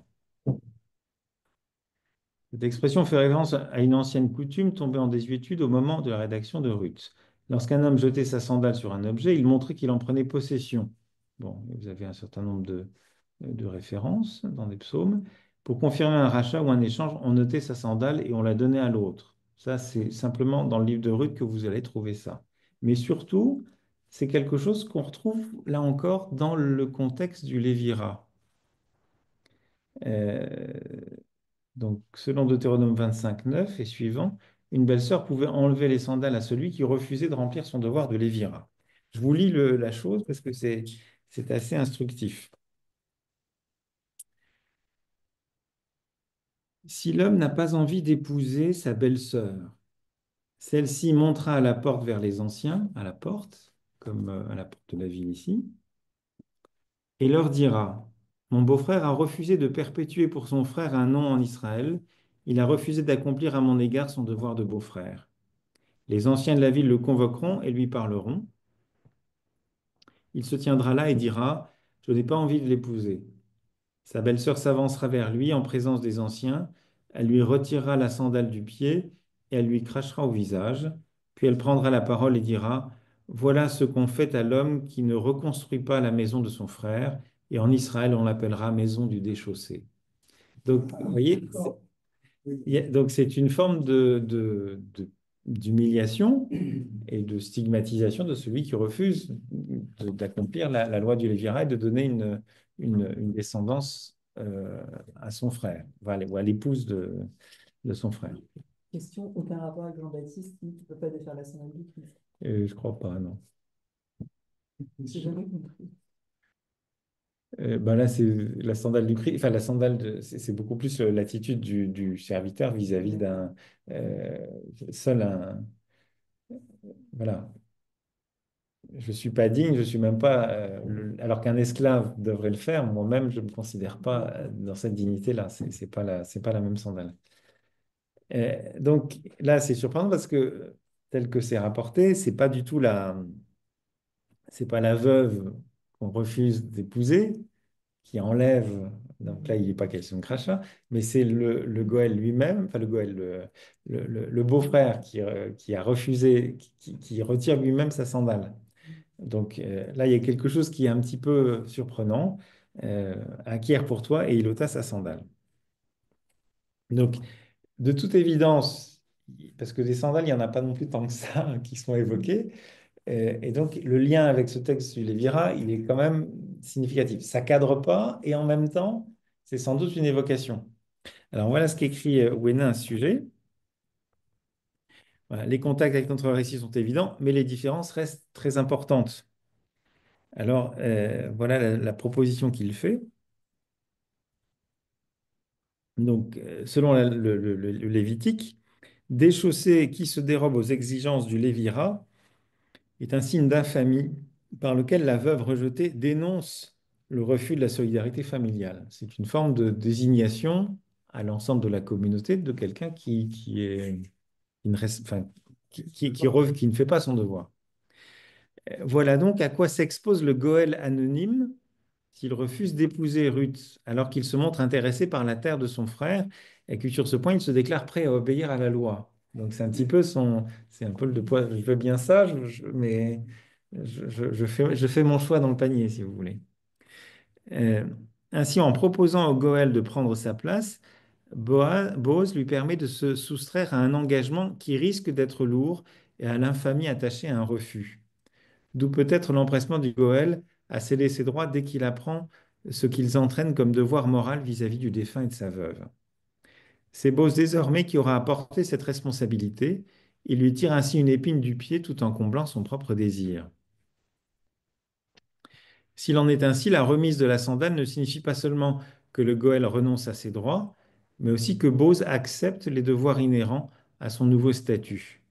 Cette expression fait référence à une ancienne coutume tombée en désuétude au moment de la rédaction de Ruth. Lorsqu'un homme jetait sa sandale sur un objet, il montrait qu'il en prenait possession. Bon, vous avez un certain nombre de références dans des psaumes. Pour confirmer un rachat ou un échange, on notait sa sandale et on la donnait à l'autre. Ça, c'est simplement dans le livre de Ruth que vous allez trouver ça. Mais surtout, c'est quelque chose qu'on retrouve là encore dans le contexte du Lévirat. Euh, donc, selon Deutéronome 25, 9 et suivant, une belle-sœur pouvait enlever les sandales à celui qui refusait de remplir son devoir de lévira. Je vous lis la chose parce que c'est assez instructif. Si l'homme n'a pas envie d'épouser sa belle-sœur, celle-ci montera à la porte vers les anciens, à la porte, comme à la porte de la ville ici, et leur dira, mon beau-frère a refusé de perpétuer pour son frère un nom en Israël, il a refusé d'accomplir à mon égard son devoir de beau-frère. Les anciens de la ville le convoqueront et lui parleront. Il se tiendra là et dira, je n'ai pas envie de l'épouser. Sa belle-sœur s'avancera vers lui en présence des anciens, elle lui retirera la sandale du pied et elle lui crachera au visage. Puis elle prendra la parole et dira, voilà ce qu'on fait à l'homme qui ne reconstruit pas la maison de son frère, et en Israël on l'appellera maison du déchaussé. Donc, vous voyez, donc c'est une forme d'humiliation et de stigmatisation de celui qui refuse d'accomplir la loi du Lévirat et de donner une descendance à son frère, voilà, ou à l'épouse de son frère. Question, aucun rapport avec Jean-Baptiste qui ne peut pas défaire la sandale du Christ. Je crois pas, non. J'ai jamais compris. Ben là, c'est la sandale du Christ, enfin la sandale, c'est beaucoup plus l'attitude du serviteur vis-à-vis d'un euh, seul un, voilà. Je suis pas digne, je suis même pas, alors qu'un esclave devrait le faire, moi-même, je ne me considère pas dans cette dignité-là. C'est pas la même sandale. Donc là, c'est surprenant parce que tel que c'est rapporté, c'est pas la veuve qu'on refuse d'épouser qui enlève. Donc là, il n'est pas question de crachat, mais c'est le Goël lui-même, enfin le Goël, le beau-frère qui a refusé, qui retire lui-même sa sandale. Donc là, il y a quelque chose qui est un petit peu surprenant. Acquiert pour toi et il ôta sa sandale. Donc, de toute évidence, parce que des sandales, il n'y en a pas non plus tant que ça qui sont évoquées, et donc le lien avec ce texte du Lévira, il est quand même significatif. Ça cadre pas et en même temps, c'est sans doute une évocation. Alors voilà ce qu'écrit Wena à ce sujet. Voilà, les contacts avec notre récit sont évidents, mais les différences restent très importantes. Alors voilà la proposition qu'il fait. Donc, selon le Lévitique, déchausser qui se dérobe aux exigences du Lévira est un signe d'infamie par lequel la veuve rejetée dénonce le refus de la solidarité familiale. C'est une forme de désignation à l'ensemble de la communauté de quelqu'un qui ne reste- enfin, qui ne fait pas son devoir. Voilà donc à quoi s'expose le Goël anonyme s'il refuse d'épouser Ruth alors qu'il se montre intéressé par la terre de son frère et que sur ce point il se déclare prêt à obéir à la loi. Donc c'est un petit peu c'est un peu le de poids. Je veux bien ça, mais je fais mon choix dans le panier si vous voulez. Euh, Ainsi, en proposant au Goël de prendre sa place, Boaz lui permet de se soustraire à un engagement qui risque d'être lourd et à l'infamie attachée à un refus. D'où peut-être l'empressement du Goël à céder ses droits dès qu'il apprend ce qu'ils entraînent comme devoir moral vis-à-vis du défunt et de sa veuve. C'est Bose désormais qui aura à porter cette responsabilité. Il lui tire ainsi une épine du pied tout en comblant son propre désir. S'il en est ainsi, la remise de la sandale ne signifie pas seulement que le Goël renonce à ses droits, mais aussi que Bose accepte les devoirs inhérents à son nouveau statut.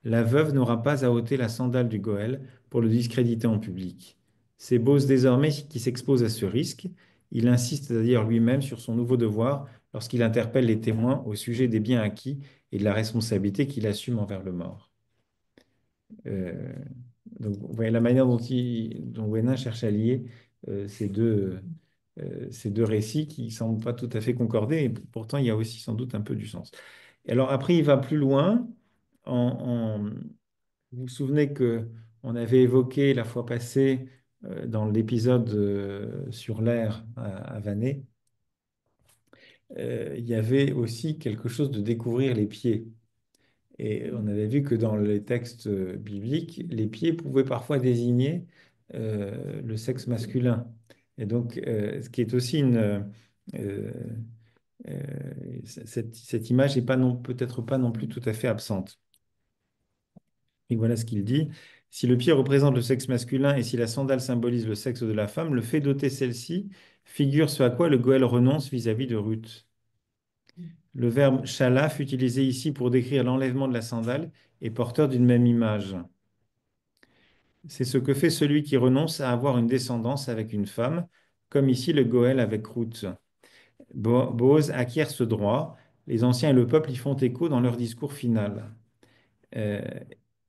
La veuve n'aura pas à ôter la sandale du Goël pour le discréditer en public. C'est Bose désormais qui s'expose à ce risque. Il insiste d'ailleurs lui-même sur son nouveau devoir lorsqu'il interpelle les témoins au sujet des biens acquis et de la responsabilité qu'il assume envers le mort. Euh, donc, vous voyez la manière dont Whénin cherche à lier ces deux récits qui ne semblent pas tout à fait concorder, et pourtant il y a aussi sans doute un peu du sens. Et alors après, il va plus loin. Vous vous souvenez que on avait évoqué la fois passée dans l'épisode sur l'air à Vannes, il y avait aussi quelque chose de découvrir les pieds. Et on avait vu que dans les textes bibliques, les pieds pouvaient parfois désigner le sexe masculin. Et donc, ce qui est aussi euh, cette image n'est pas non, peut-être pas non plus tout à fait absente. Et voilà ce qu'il dit. Si le pied représente le sexe masculin et si la sandale symbolise le sexe de la femme, le fait d'ôter celle-ci figure ce à quoi le Goël renonce vis-à-vis de Ruth. Le verbe shalaf, utilisé ici pour décrire l'enlèvement de la sandale, est porteur d'une même image. C'est ce que fait celui qui renonce à avoir une descendance avec une femme, comme ici le Goël avec Ruth. Boaz acquiert ce droit. Les anciens et le peuple y font écho dans leur discours final. Euh,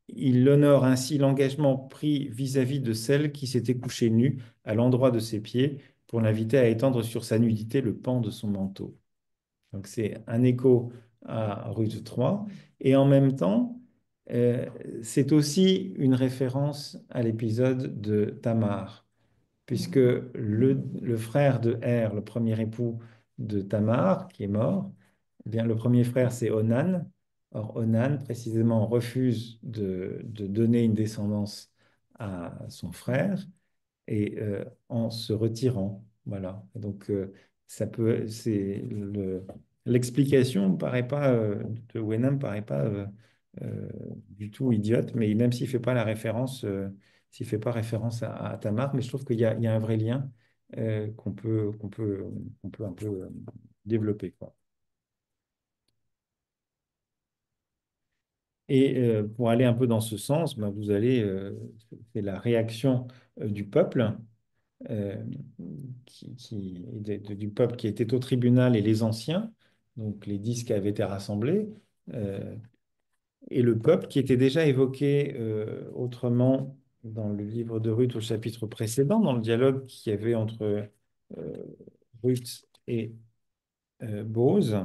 il honore ainsi l'engagement pris vis-à-vis de celle qui s'était couchée nue à l'endroit de ses pieds pour l'inviter à étendre sur sa nudité le pan de son manteau. Donc c'est un écho à Ruth 3. Et en même temps, euh, c'est aussi une référence à l'épisode de Tamar, puisque le frère de Er, le premier époux de Tamar, qui est mort, eh bien, le premier frère, c'est Onan. Or, Onan, précisément, refuse de donner une descendance à son frère et en se retirant. Voilà. Et donc, l'explication paraît pas, de Wenham paraît pas euh, du tout idiote, mais même s'il fait pas la référence, s'il fait pas référence à Tamar, mais je trouve qu'il y a un vrai lien qu'on peut un peu développer, quoi. Et pour aller un peu dans ce sens, ben, c'est la réaction du peuple euh, du peuple qui était au tribunal et les anciens, donc les 10 qui avaient été rassemblés, euh, et le peuple qui était déjà évoqué autrement dans le livre de Ruth au chapitre précédent, dans le dialogue qu'il y avait entre Ruth et Bose.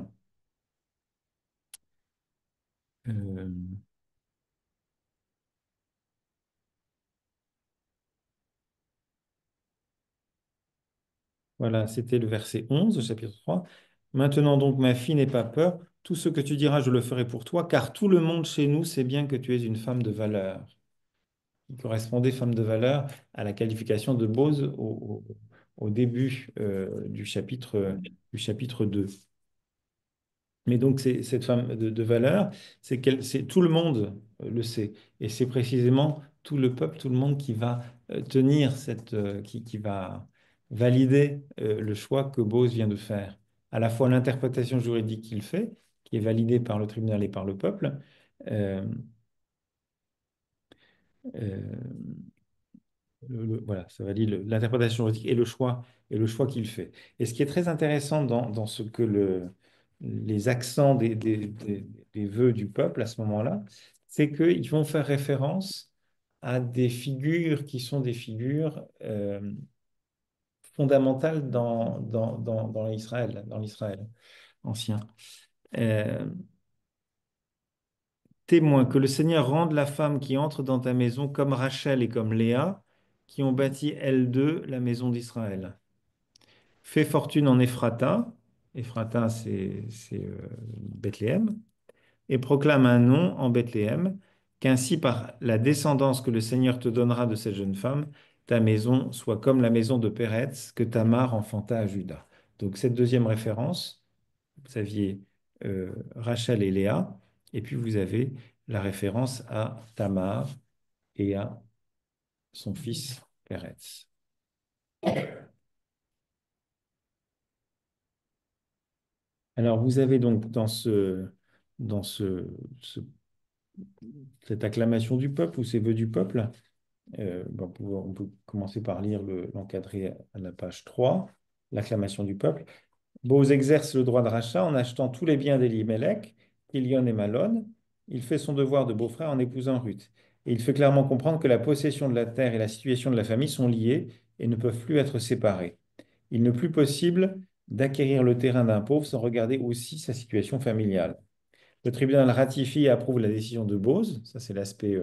Euh, voilà, c'était le verset 11, au chapitre 3. Maintenant donc, ma fille, n'aie pas peur. Tout ce que tu diras, je le ferai pour toi, car tout le monde chez nous sait bien que tu es une femme de valeur. Qui correspondait, femme de valeur, à la qualification de Bose au début du chapitre 2. Mais donc, cette femme de valeur, tout le monde le sait. Et c'est précisément tout le peuple, tout le monde qui va qui va valider le choix que Bose vient de faire. À la fois l'interprétation juridique qu'il fait, qui est validée par le tribunal et par le peuple, euh, euh, voilà, ça valide l'interprétation juridique et le choix qu'il fait. Et ce qui est très intéressant dans ce que les accents des vœux du peuple à ce moment-là, c'est qu'ils vont faire référence à des figures qui sont des figures fondamentales dans l'Israël ancien. Euh, Témoin que le Seigneur rende la femme qui entre dans ta maison comme Rachel et comme Léa, qui ont bâti elles deux la maison d'Israël. Fais fortune en Ephrata, Ephrata, c'est Bethléem, et proclame un nom en Bethléem, qu'ainsi par la descendance que le Seigneur te donnera de cette jeune femme, ta maison soit comme la maison de Péretz que Tamar enfanta à Juda. Donc cette deuxième référence, vous aviez Rachel et Léa, et puis vous avez la référence à Tamar et à son fils Péretz. Alors vous avez donc dans cette acclamation du peuple ou ces vœux du peuple, on peut commencer par lire l'encadré à la page 3, l'acclamation du peuple. Boaz exerce le droit de rachat en achetant tous les biens d'Elimelech, Kilion et Malon. Il fait son devoir de beau-frère en épousant Ruth. Et il fait clairement comprendre que la possession de la terre et la situation de la famille sont liées et ne peuvent plus être séparées. Il n'est plus possible d'acquérir le terrain d'un pauvre sans regarder aussi sa situation familiale. Le tribunal ratifie et approuve la décision de Boaz. Ça, c'est l'aspect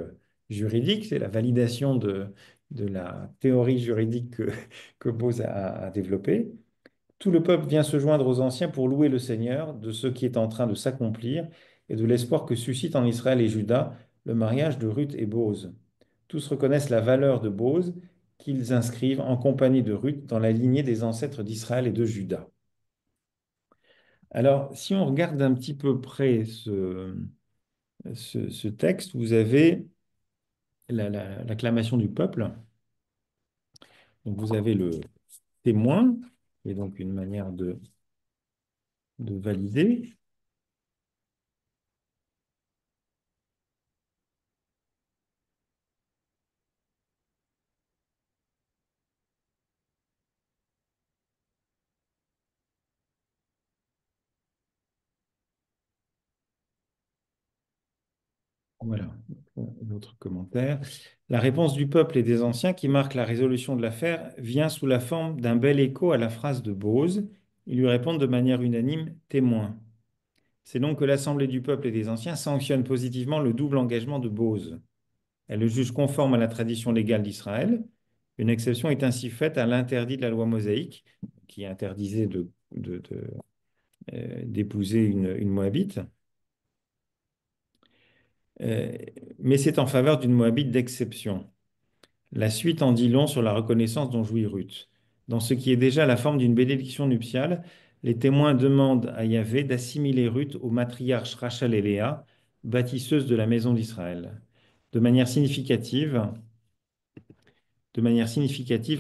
juridique, c'est la validation de la théorie juridique que Boaz a développée. Tout le peuple vient se joindre aux anciens pour louer le Seigneur de ce qui est en train de s'accomplir et de l'espoir que suscite en Israël et Juda le mariage de Ruth et Boaz. Tous reconnaissent la valeur de Boaz qu'ils inscrivent en compagnie de Ruth dans la lignée des ancêtres d'Israël et de Juda. Alors, si on regarde d'un petit peu près ce texte, vous avez l'acclamation du peuple. Donc, vous avez le témoin, qui est donc une manière de valider. Voilà, l'autre commentaire. La réponse du peuple et des anciens qui marque la résolution de l'affaire vient sous la forme d'un bel écho à la phrase de Boaz. Ils lui répondent de manière unanime, témoin. C'est donc que l'Assemblée du peuple et des anciens sanctionne positivement le double engagement de Boaz. Elle le juge conforme à la tradition légale d'Israël. Une exception est ainsi faite à l'interdit de la loi mosaïque, qui interdisait d'épouser une Moabite. Mais c'est en faveur d'une Moabite d'exception. La suite en dit long sur la reconnaissance dont jouit Ruth. Dans ce qui est déjà la forme d'une bénédiction nuptiale, les témoins demandent à Yahvé d'assimiler Ruth aux matriarches Rachel et Léa, bâtisseuses de la maison d'Israël. De manière significative,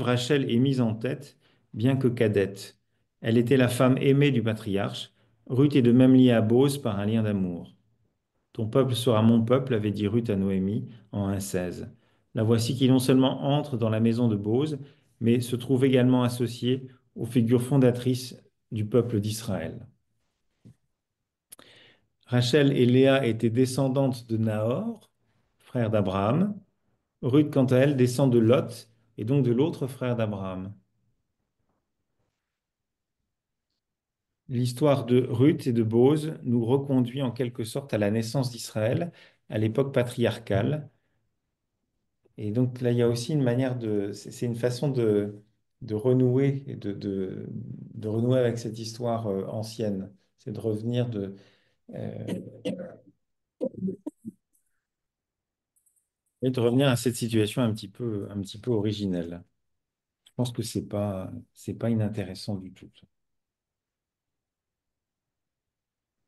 Rachel est mise en tête, bien que cadette. Elle était la femme aimée du patriarche. Ruth est de même liée à Boaz par un lien d'amour. Ton peuple sera mon peuple, avait dit Ruth à Noémie en 1,16. La voici qui non seulement entre dans la maison de Boaz, mais se trouve également associée aux figures fondatrices du peuple d'Israël. Rachel et Léa étaient descendantes de Nahor, frère d'Abraham. Ruth, quant à elle, descend de Lot, et donc de l'autre frère d'Abraham. L'histoire de Ruth et de Boaz nous reconduit en quelque sorte à la naissance d'Israël, à l'époque patriarcale. Et donc là, il y a aussi une manière c'est une façon de renouer et de renouer avec cette histoire ancienne. C'est de revenir euh, et de revenir à cette situation un petit peu originelle. Je pense que c'est pas inintéressant du tout.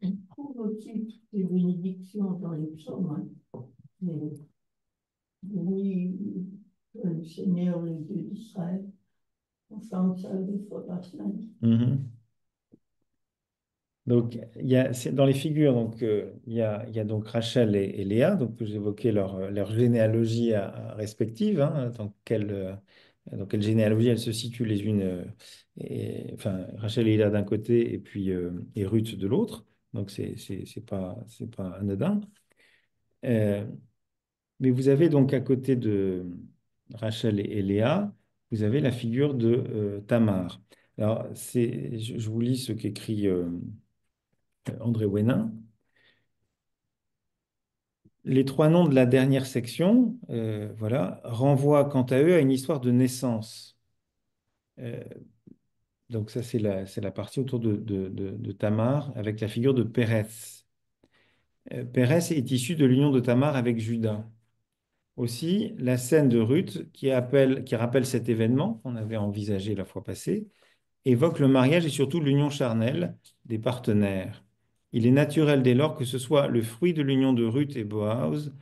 On trouve aussi toutes les bénédictions dans les psaumes. Hein. Oui, le Seigneur, le Dieu d'Israël, on chante ça 2 fois par semaine. Mhm. Donc, dans les figures, donc, il y a donc Rachel et Léa, donc, que j'évoquais leur généalogie respective, hein, dans quelle généalogie elles se situent les unes, enfin, Rachel et Léa d'un côté et puis et Ruth de l'autre. Donc, c'est pas anodin. Euh, mais vous avez donc à côté de Rachel et Léa, vous avez la figure de Tamar. Alors, je vous lis ce qu'écrit André Hénin. Les 3 noms de la dernière section, voilà, renvoient quant à eux à une histoire de naissance. Euh, Donc ça, c'est la partie autour de Tamar avec la figure de Pérez. Pérez est issu de l'union de Tamar avec Juda. Aussi, la scène de Ruth qui rappelle cet événement qu'on avait envisagé la fois passée, évoque le mariage et surtout l'union charnelle des partenaires. Il est naturel dès lors que ce soit le fruit de l'union de Ruth et Boaz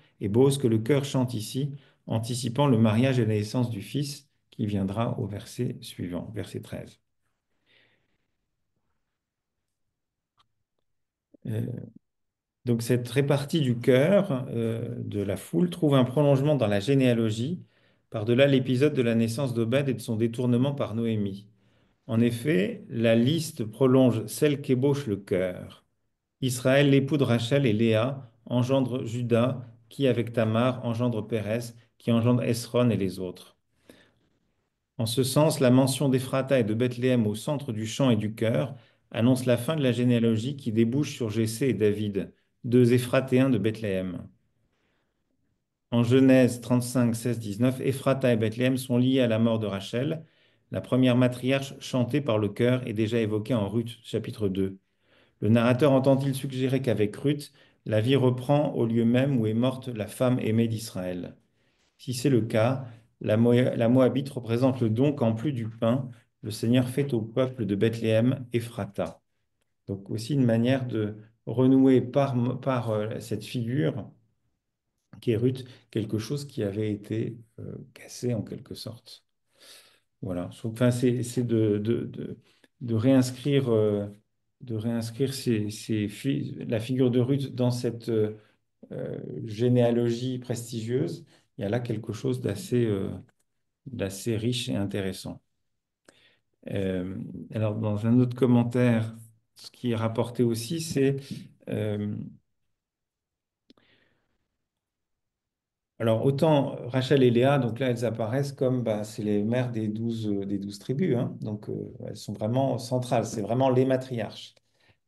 que le chœur chante ici, anticipant le mariage et la naissance du fils qui viendra au verset suivant, verset 13. Euh, donc cette répartie du chœur de la foule trouve un prolongement dans la généalogie, par-delà l'épisode de la naissance d'Obed et de son détournement par Noémie. En effet, la liste prolonge celle qu'ébauche le chœur. Israël, l'époux de Rachel et Léa, engendre Juda, qui avec Tamar engendre Pérez, qui engendre Esron et les autres. En ce sens, la mention d'Éphrata et de Bethléem au centre du chant et du chœur annonce la fin de la généalogie qui débouche sur Jessé et David, deux Éphratéens de Bethléem. En Genèse 35, 16, 19, Éphrata et Bethléem sont liés à la mort de Rachel. La première matriarche chantée par le chœur est déjà évoquée en Ruth, chapitre 2. Le narrateur entend-il suggérer qu'avec Ruth, la vie reprend au lieu même où est morte la femme aimée d'Israël? Si c'est le cas, la Moabite représente le don qu'en plus du pain, le Seigneur fait au peuple de Bethléem, Ephrata. Donc aussi une manière de renouer par cette figure qui est Ruth, quelque chose qui avait été cassé en quelque sorte. Voilà. Enfin, c'est de réinscrire la figure de Ruth dans cette généalogie prestigieuse. Il y a là quelque chose d'assez riche et intéressant. Euh, alors, dans un autre commentaire, ce qui est rapporté aussi, c'est euh, alors autant Rachel et Léa, donc là elles apparaissent comme bah, c'est les mères des 12 tribus, hein. Donc elles sont vraiment centrales, c'est vraiment les matriarches.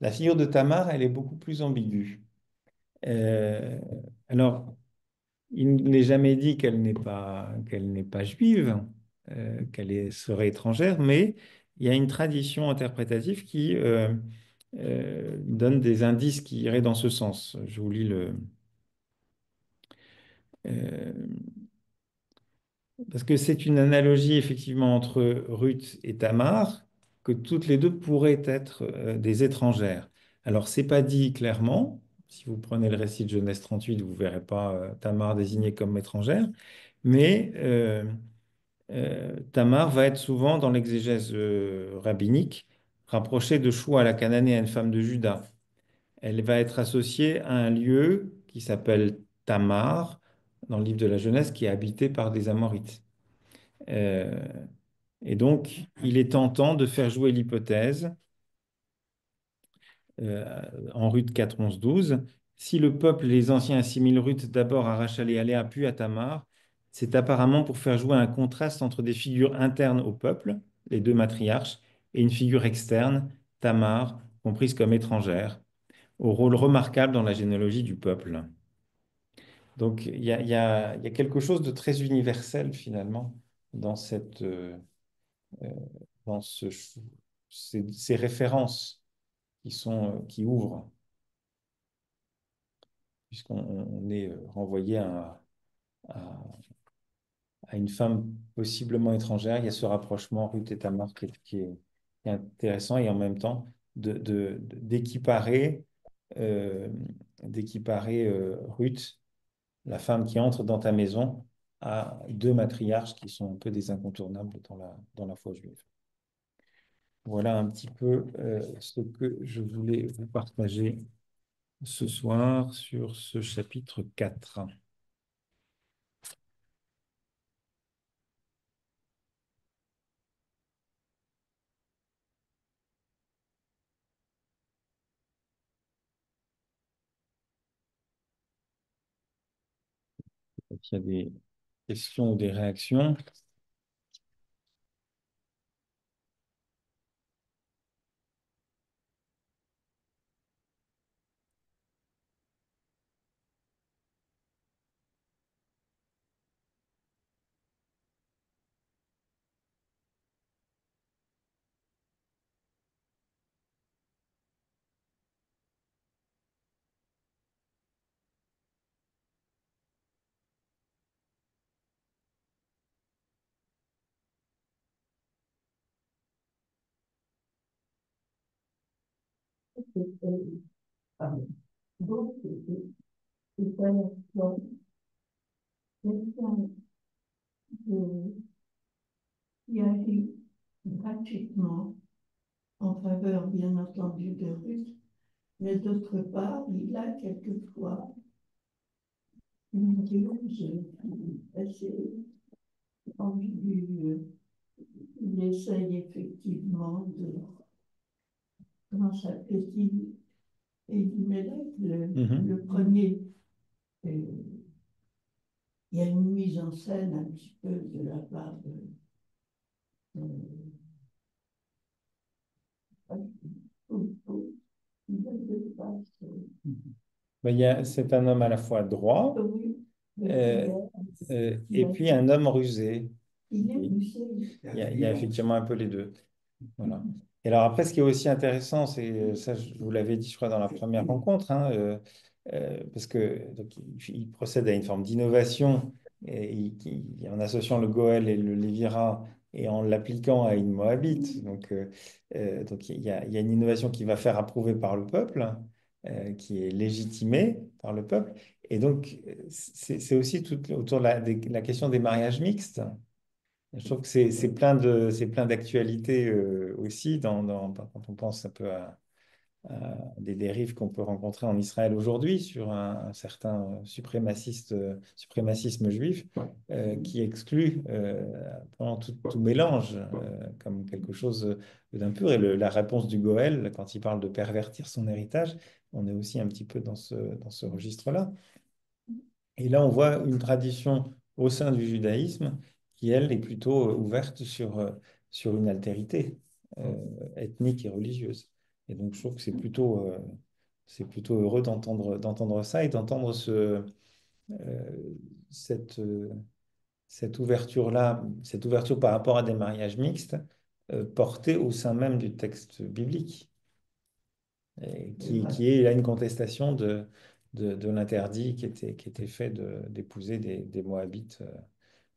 La figure de Tamar, elle est beaucoup plus ambiguë. Euh, alors, il n'est jamais dit qu'elle n'est pas juive, serait étrangère, mais il y a une tradition interprétative qui donne des indices qui iraient dans ce sens. Je vous lis euh, parce que c'est une analogie effectivement entre Ruth et Tamar, que toutes les deux pourraient être des étrangères. Alors, c'est pas dit clairement. Si vous prenez le récit de Genèse 38, vous verrez pas Tamar désignée comme étrangère, mais Tamar va être souvent dans l'exégèse rabbinique rapprochée de Choua, la cananéenne, femme de Juda. Elle va être associée à un lieu qui s'appelle Tamar dans le livre de la Genèse, qui est habité par des Amorites. Euh, et donc, il est tentant de faire jouer l'hypothèse euh, en Ruth 4, 11, 12. Si le peuple, les anciens assimilent Ruth d'abord à Rachel et à Léa, puis à Tamar, c'est apparemment pour faire jouer un contraste entre des figures internes au peuple, les deux matriarches, et une figure externe, Tamar, comprise comme étrangère, au rôle remarquable dans la généalogie du peuple. Donc, il y a quelque chose de très universel finalement dans euh, dans ces références qui ouvrent, puisqu'on est renvoyé à- à une femme possiblement étrangère. Il y a ce rapprochement Ruth et Tamar qui est intéressant et en même temps d'équiparer euh, Ruth, la femme qui entre dans ta maison, à deux matriarches qui sont un peu des incontournables dans la foi juive. Voilà un petit peu ce que je voulais vous partager ce soir sur ce chapitre 4. Il y a des questions ou des réactions. pardon. Donc, c'est à la fois quelqu'un qui agit gratuitement en faveur, bien entendu, de Ruth, mais d'autre part, il a quelquefois une dose assez ambiguë. Il essaye effectivement de, comment s'appelle-t-il, Elimelech, le premier. euh, Il y a une mise en scène un petit peu de la part de C'est un homme à la fois droit oui, euh, et puis un homme rusé. il est Il poussé. il y a effectivement un peu les deux. Voilà. Et alors après, ce qui est aussi intéressant, c'est ça, je vous l'avais dit, je crois, dans la première rencontre, hein, parce que donc, il procède à une forme d'innovation en associant le Goël et le Lévira et en l'appliquant à une Moabite. Donc il y a une innovation qui va faire approuver par le peuple, hein, qui est légitimée par le peuple. Et donc, c'est aussi tout autour de la question des mariages mixtes. Je trouve que c'est plein d'actualités aussi quand on pense un peu à des dérives qu'on peut rencontrer en Israël aujourd'hui sur un certain suprémacisme juif qui exclut vraiment tout mélange comme quelque chose d'impur. Et la réponse du Goël, quand il parle de pervertir son héritage, on est aussi un petit peu dans ce registre-là. Et là, on voit une tradition au sein du judaïsme qui, elle, est plutôt ouverte sur une altérité ethnique et religieuse. Et donc, je trouve que c'est plutôt heureux d'entendre ça et d'entendre euh, cette, euh, cette ouverture-là, cette ouverture par rapport à des mariages mixtes portée au sein même du texte biblique et qui est là une contestation de l'interdit qui était fait d'épouser des Moabites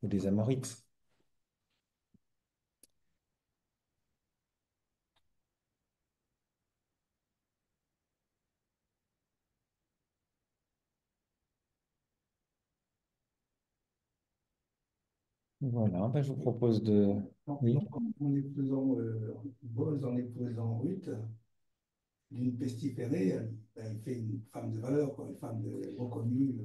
ou des Amorites. Voilà, ben, je vous propose de... Oui. Donc, Boaz, en épousant Ruth, d'une pestiférée, elle fait une femme de valeur, quoi, une femme reconnue.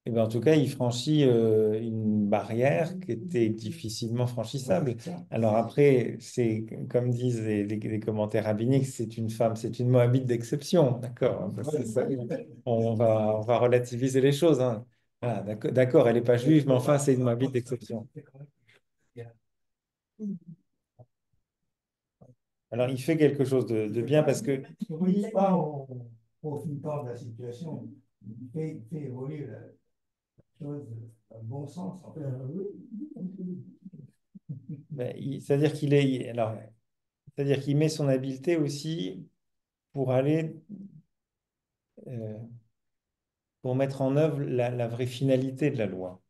Eh ben, en tout cas, il franchit une barrière qui était difficilement franchissable. Alors après, c'est comme disent les commentaires rabbiniques, c'est une femme, c'est une Moabite d'exception, d'accord? On va relativiser les choses, hein. Voilà, d'accord, elle n'est pas juive, mais enfin, c'est une Moabite d'exception. Alors, il fait quelque chose de bien parce que Ne brise pas au profitant de la situation. Il fait évoluer la chose dans le bon sens. En fait. ben, c'est-à-dire c'est-à-dire qu'il met son habileté aussi pour aller euh, pour mettre en œuvre la vraie finalité de la loi.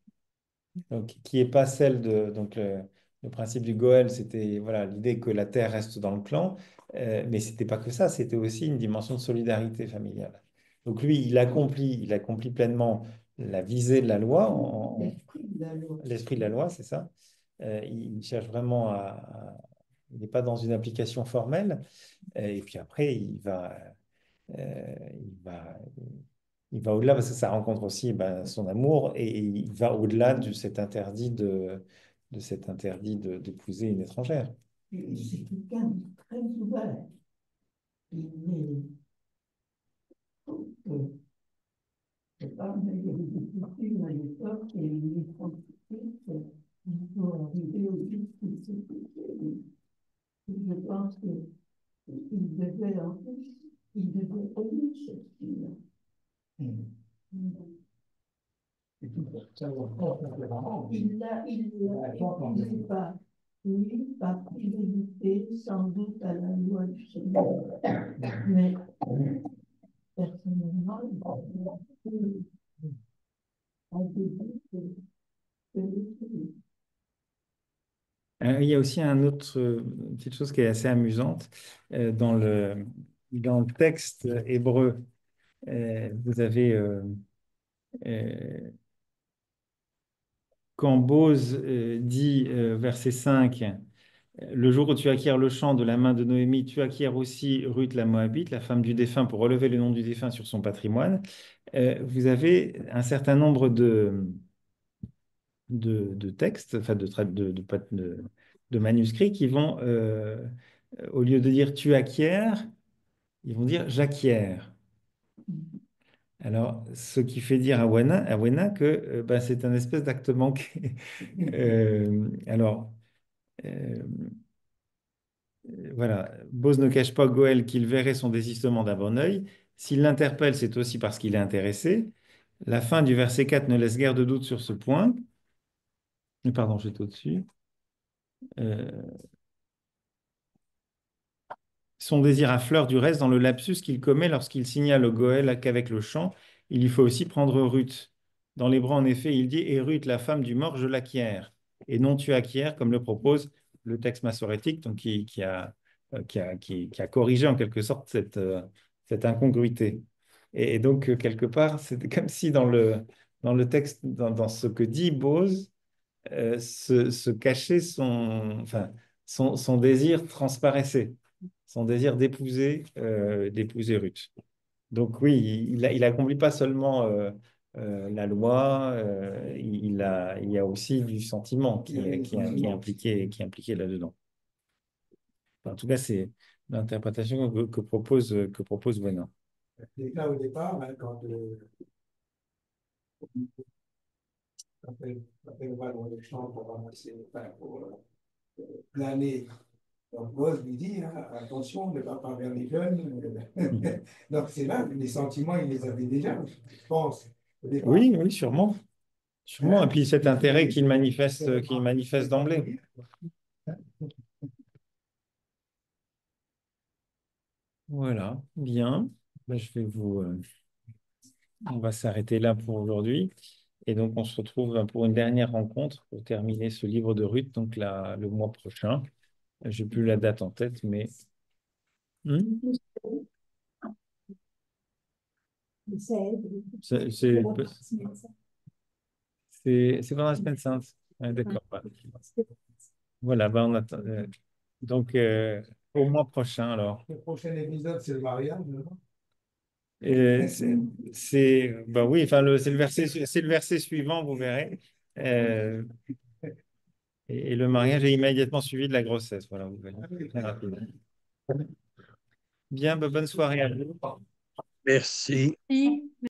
Donc, qui n'est pas celle de donc le principe du Goël, c'était voilà l'idée que la terre reste dans le clan, mais c'était pas que ça, c'était aussi une dimension de solidarité familiale. Donc lui, il accomplit pleinement la visée de la loi, l'esprit de la loi, c'est ça. Il cherche vraiment il n'est pas dans une application formelle, et puis après il va il va au-delà parce que ça rencontre aussi ben, son amour et il va au-delà de cet interdit d'épouser une étrangère. C'est quelqu'un de très ouvert. Il est, c'est pas, mais il y avait des coutumes à l'époque et il est tranquille pour arriver au but qu'il s'est fait. Je pense qu'il devait, en plus, il devait aimer cette fille. Il n'est pas, lui, par fidélité, sans doute à la loi du Seigneur. Mais personnellement, il a des doutes que les Il y a aussi une petite chose qui est assez amusante dans dans le texte hébreu, vous avez quand Bose dit, verset 5, le jour où tu acquiers le champ de la main de Noémie, tu acquiers aussi Ruth la Moabite, la femme du défunt, pour relever le nom du défunt sur son patrimoine. Vous avez un certain nombre de textes, enfin de manuscrits qui vont, au lieu de dire tu acquiers, ils vont dire j'acquiers. Alors, ce qui fait dire à Wena que bah, c'est un espèce d'acte manqué. Alors, euh, voilà, Bose ne cache pas Goël qu'il verrait son désistement d'un bon œil. S'il l'interpelle, c'est aussi parce qu'il est intéressé. La fin du verset 4 ne laisse guère de doute sur ce point. Pardon, j'étais au-dessus. Euh, Son désir affleure du reste dans le lapsus qu'il commet lorsqu'il signale au Goël qu'avec le chant, il lui faut aussi prendre Ruth. Dans l'hébreu, en effet, il dit et Ruth, la femme du mort, je l'acquiers. Et non tu acquiers, comme le propose le texte massorétique, donc qui a corrigé en quelque sorte cette incongruité. Et donc, quelque part, c'est comme si dans le texte, dans ce que dit Bose, se cachait son désir transparaissait, son désir d'épouser Ruth. Donc oui, il accomplit pas seulement la loi, il y a aussi du sentiment qui est impliqué là-dedans. Enfin, en tout cas, c'est l'interprétation que propose Venin. Déjà au départ, hein, quand elle va dans le champ pour ramasser, enfin, pour planer. Donc, Bose lui dit, hein, attention, ne va pas vers les jeunes. Donc, c'est là, les sentiments, il les avait déjà, je pense, au départ. Oui, oui, sûrement. Sûrement. Et puis cet intérêt qu'il manifeste d'emblée. Voilà, bien. Ben, on va s'arrêter là pour aujourd'hui. Et donc, on se retrouve pour une dernière rencontre pour terminer ce livre de Ruth, donc le mois prochain. J'ai plus la date en tête, mais Hmm c'est c'est- c'est pendant la semaine sainte. Ouais, d'accord. Voilà, ben on attend. Donc, au mois prochain, alors. Le prochain épisode, c'est le mariage, non? Et bah oui, enfin, c'est le verset suivant, vous verrez. Euh, et le mariage est immédiatement suivi de la grossesse. Voilà, vous verrez. Très rapide. Bien, bah, bonne soirée à vous. Merci. Oui.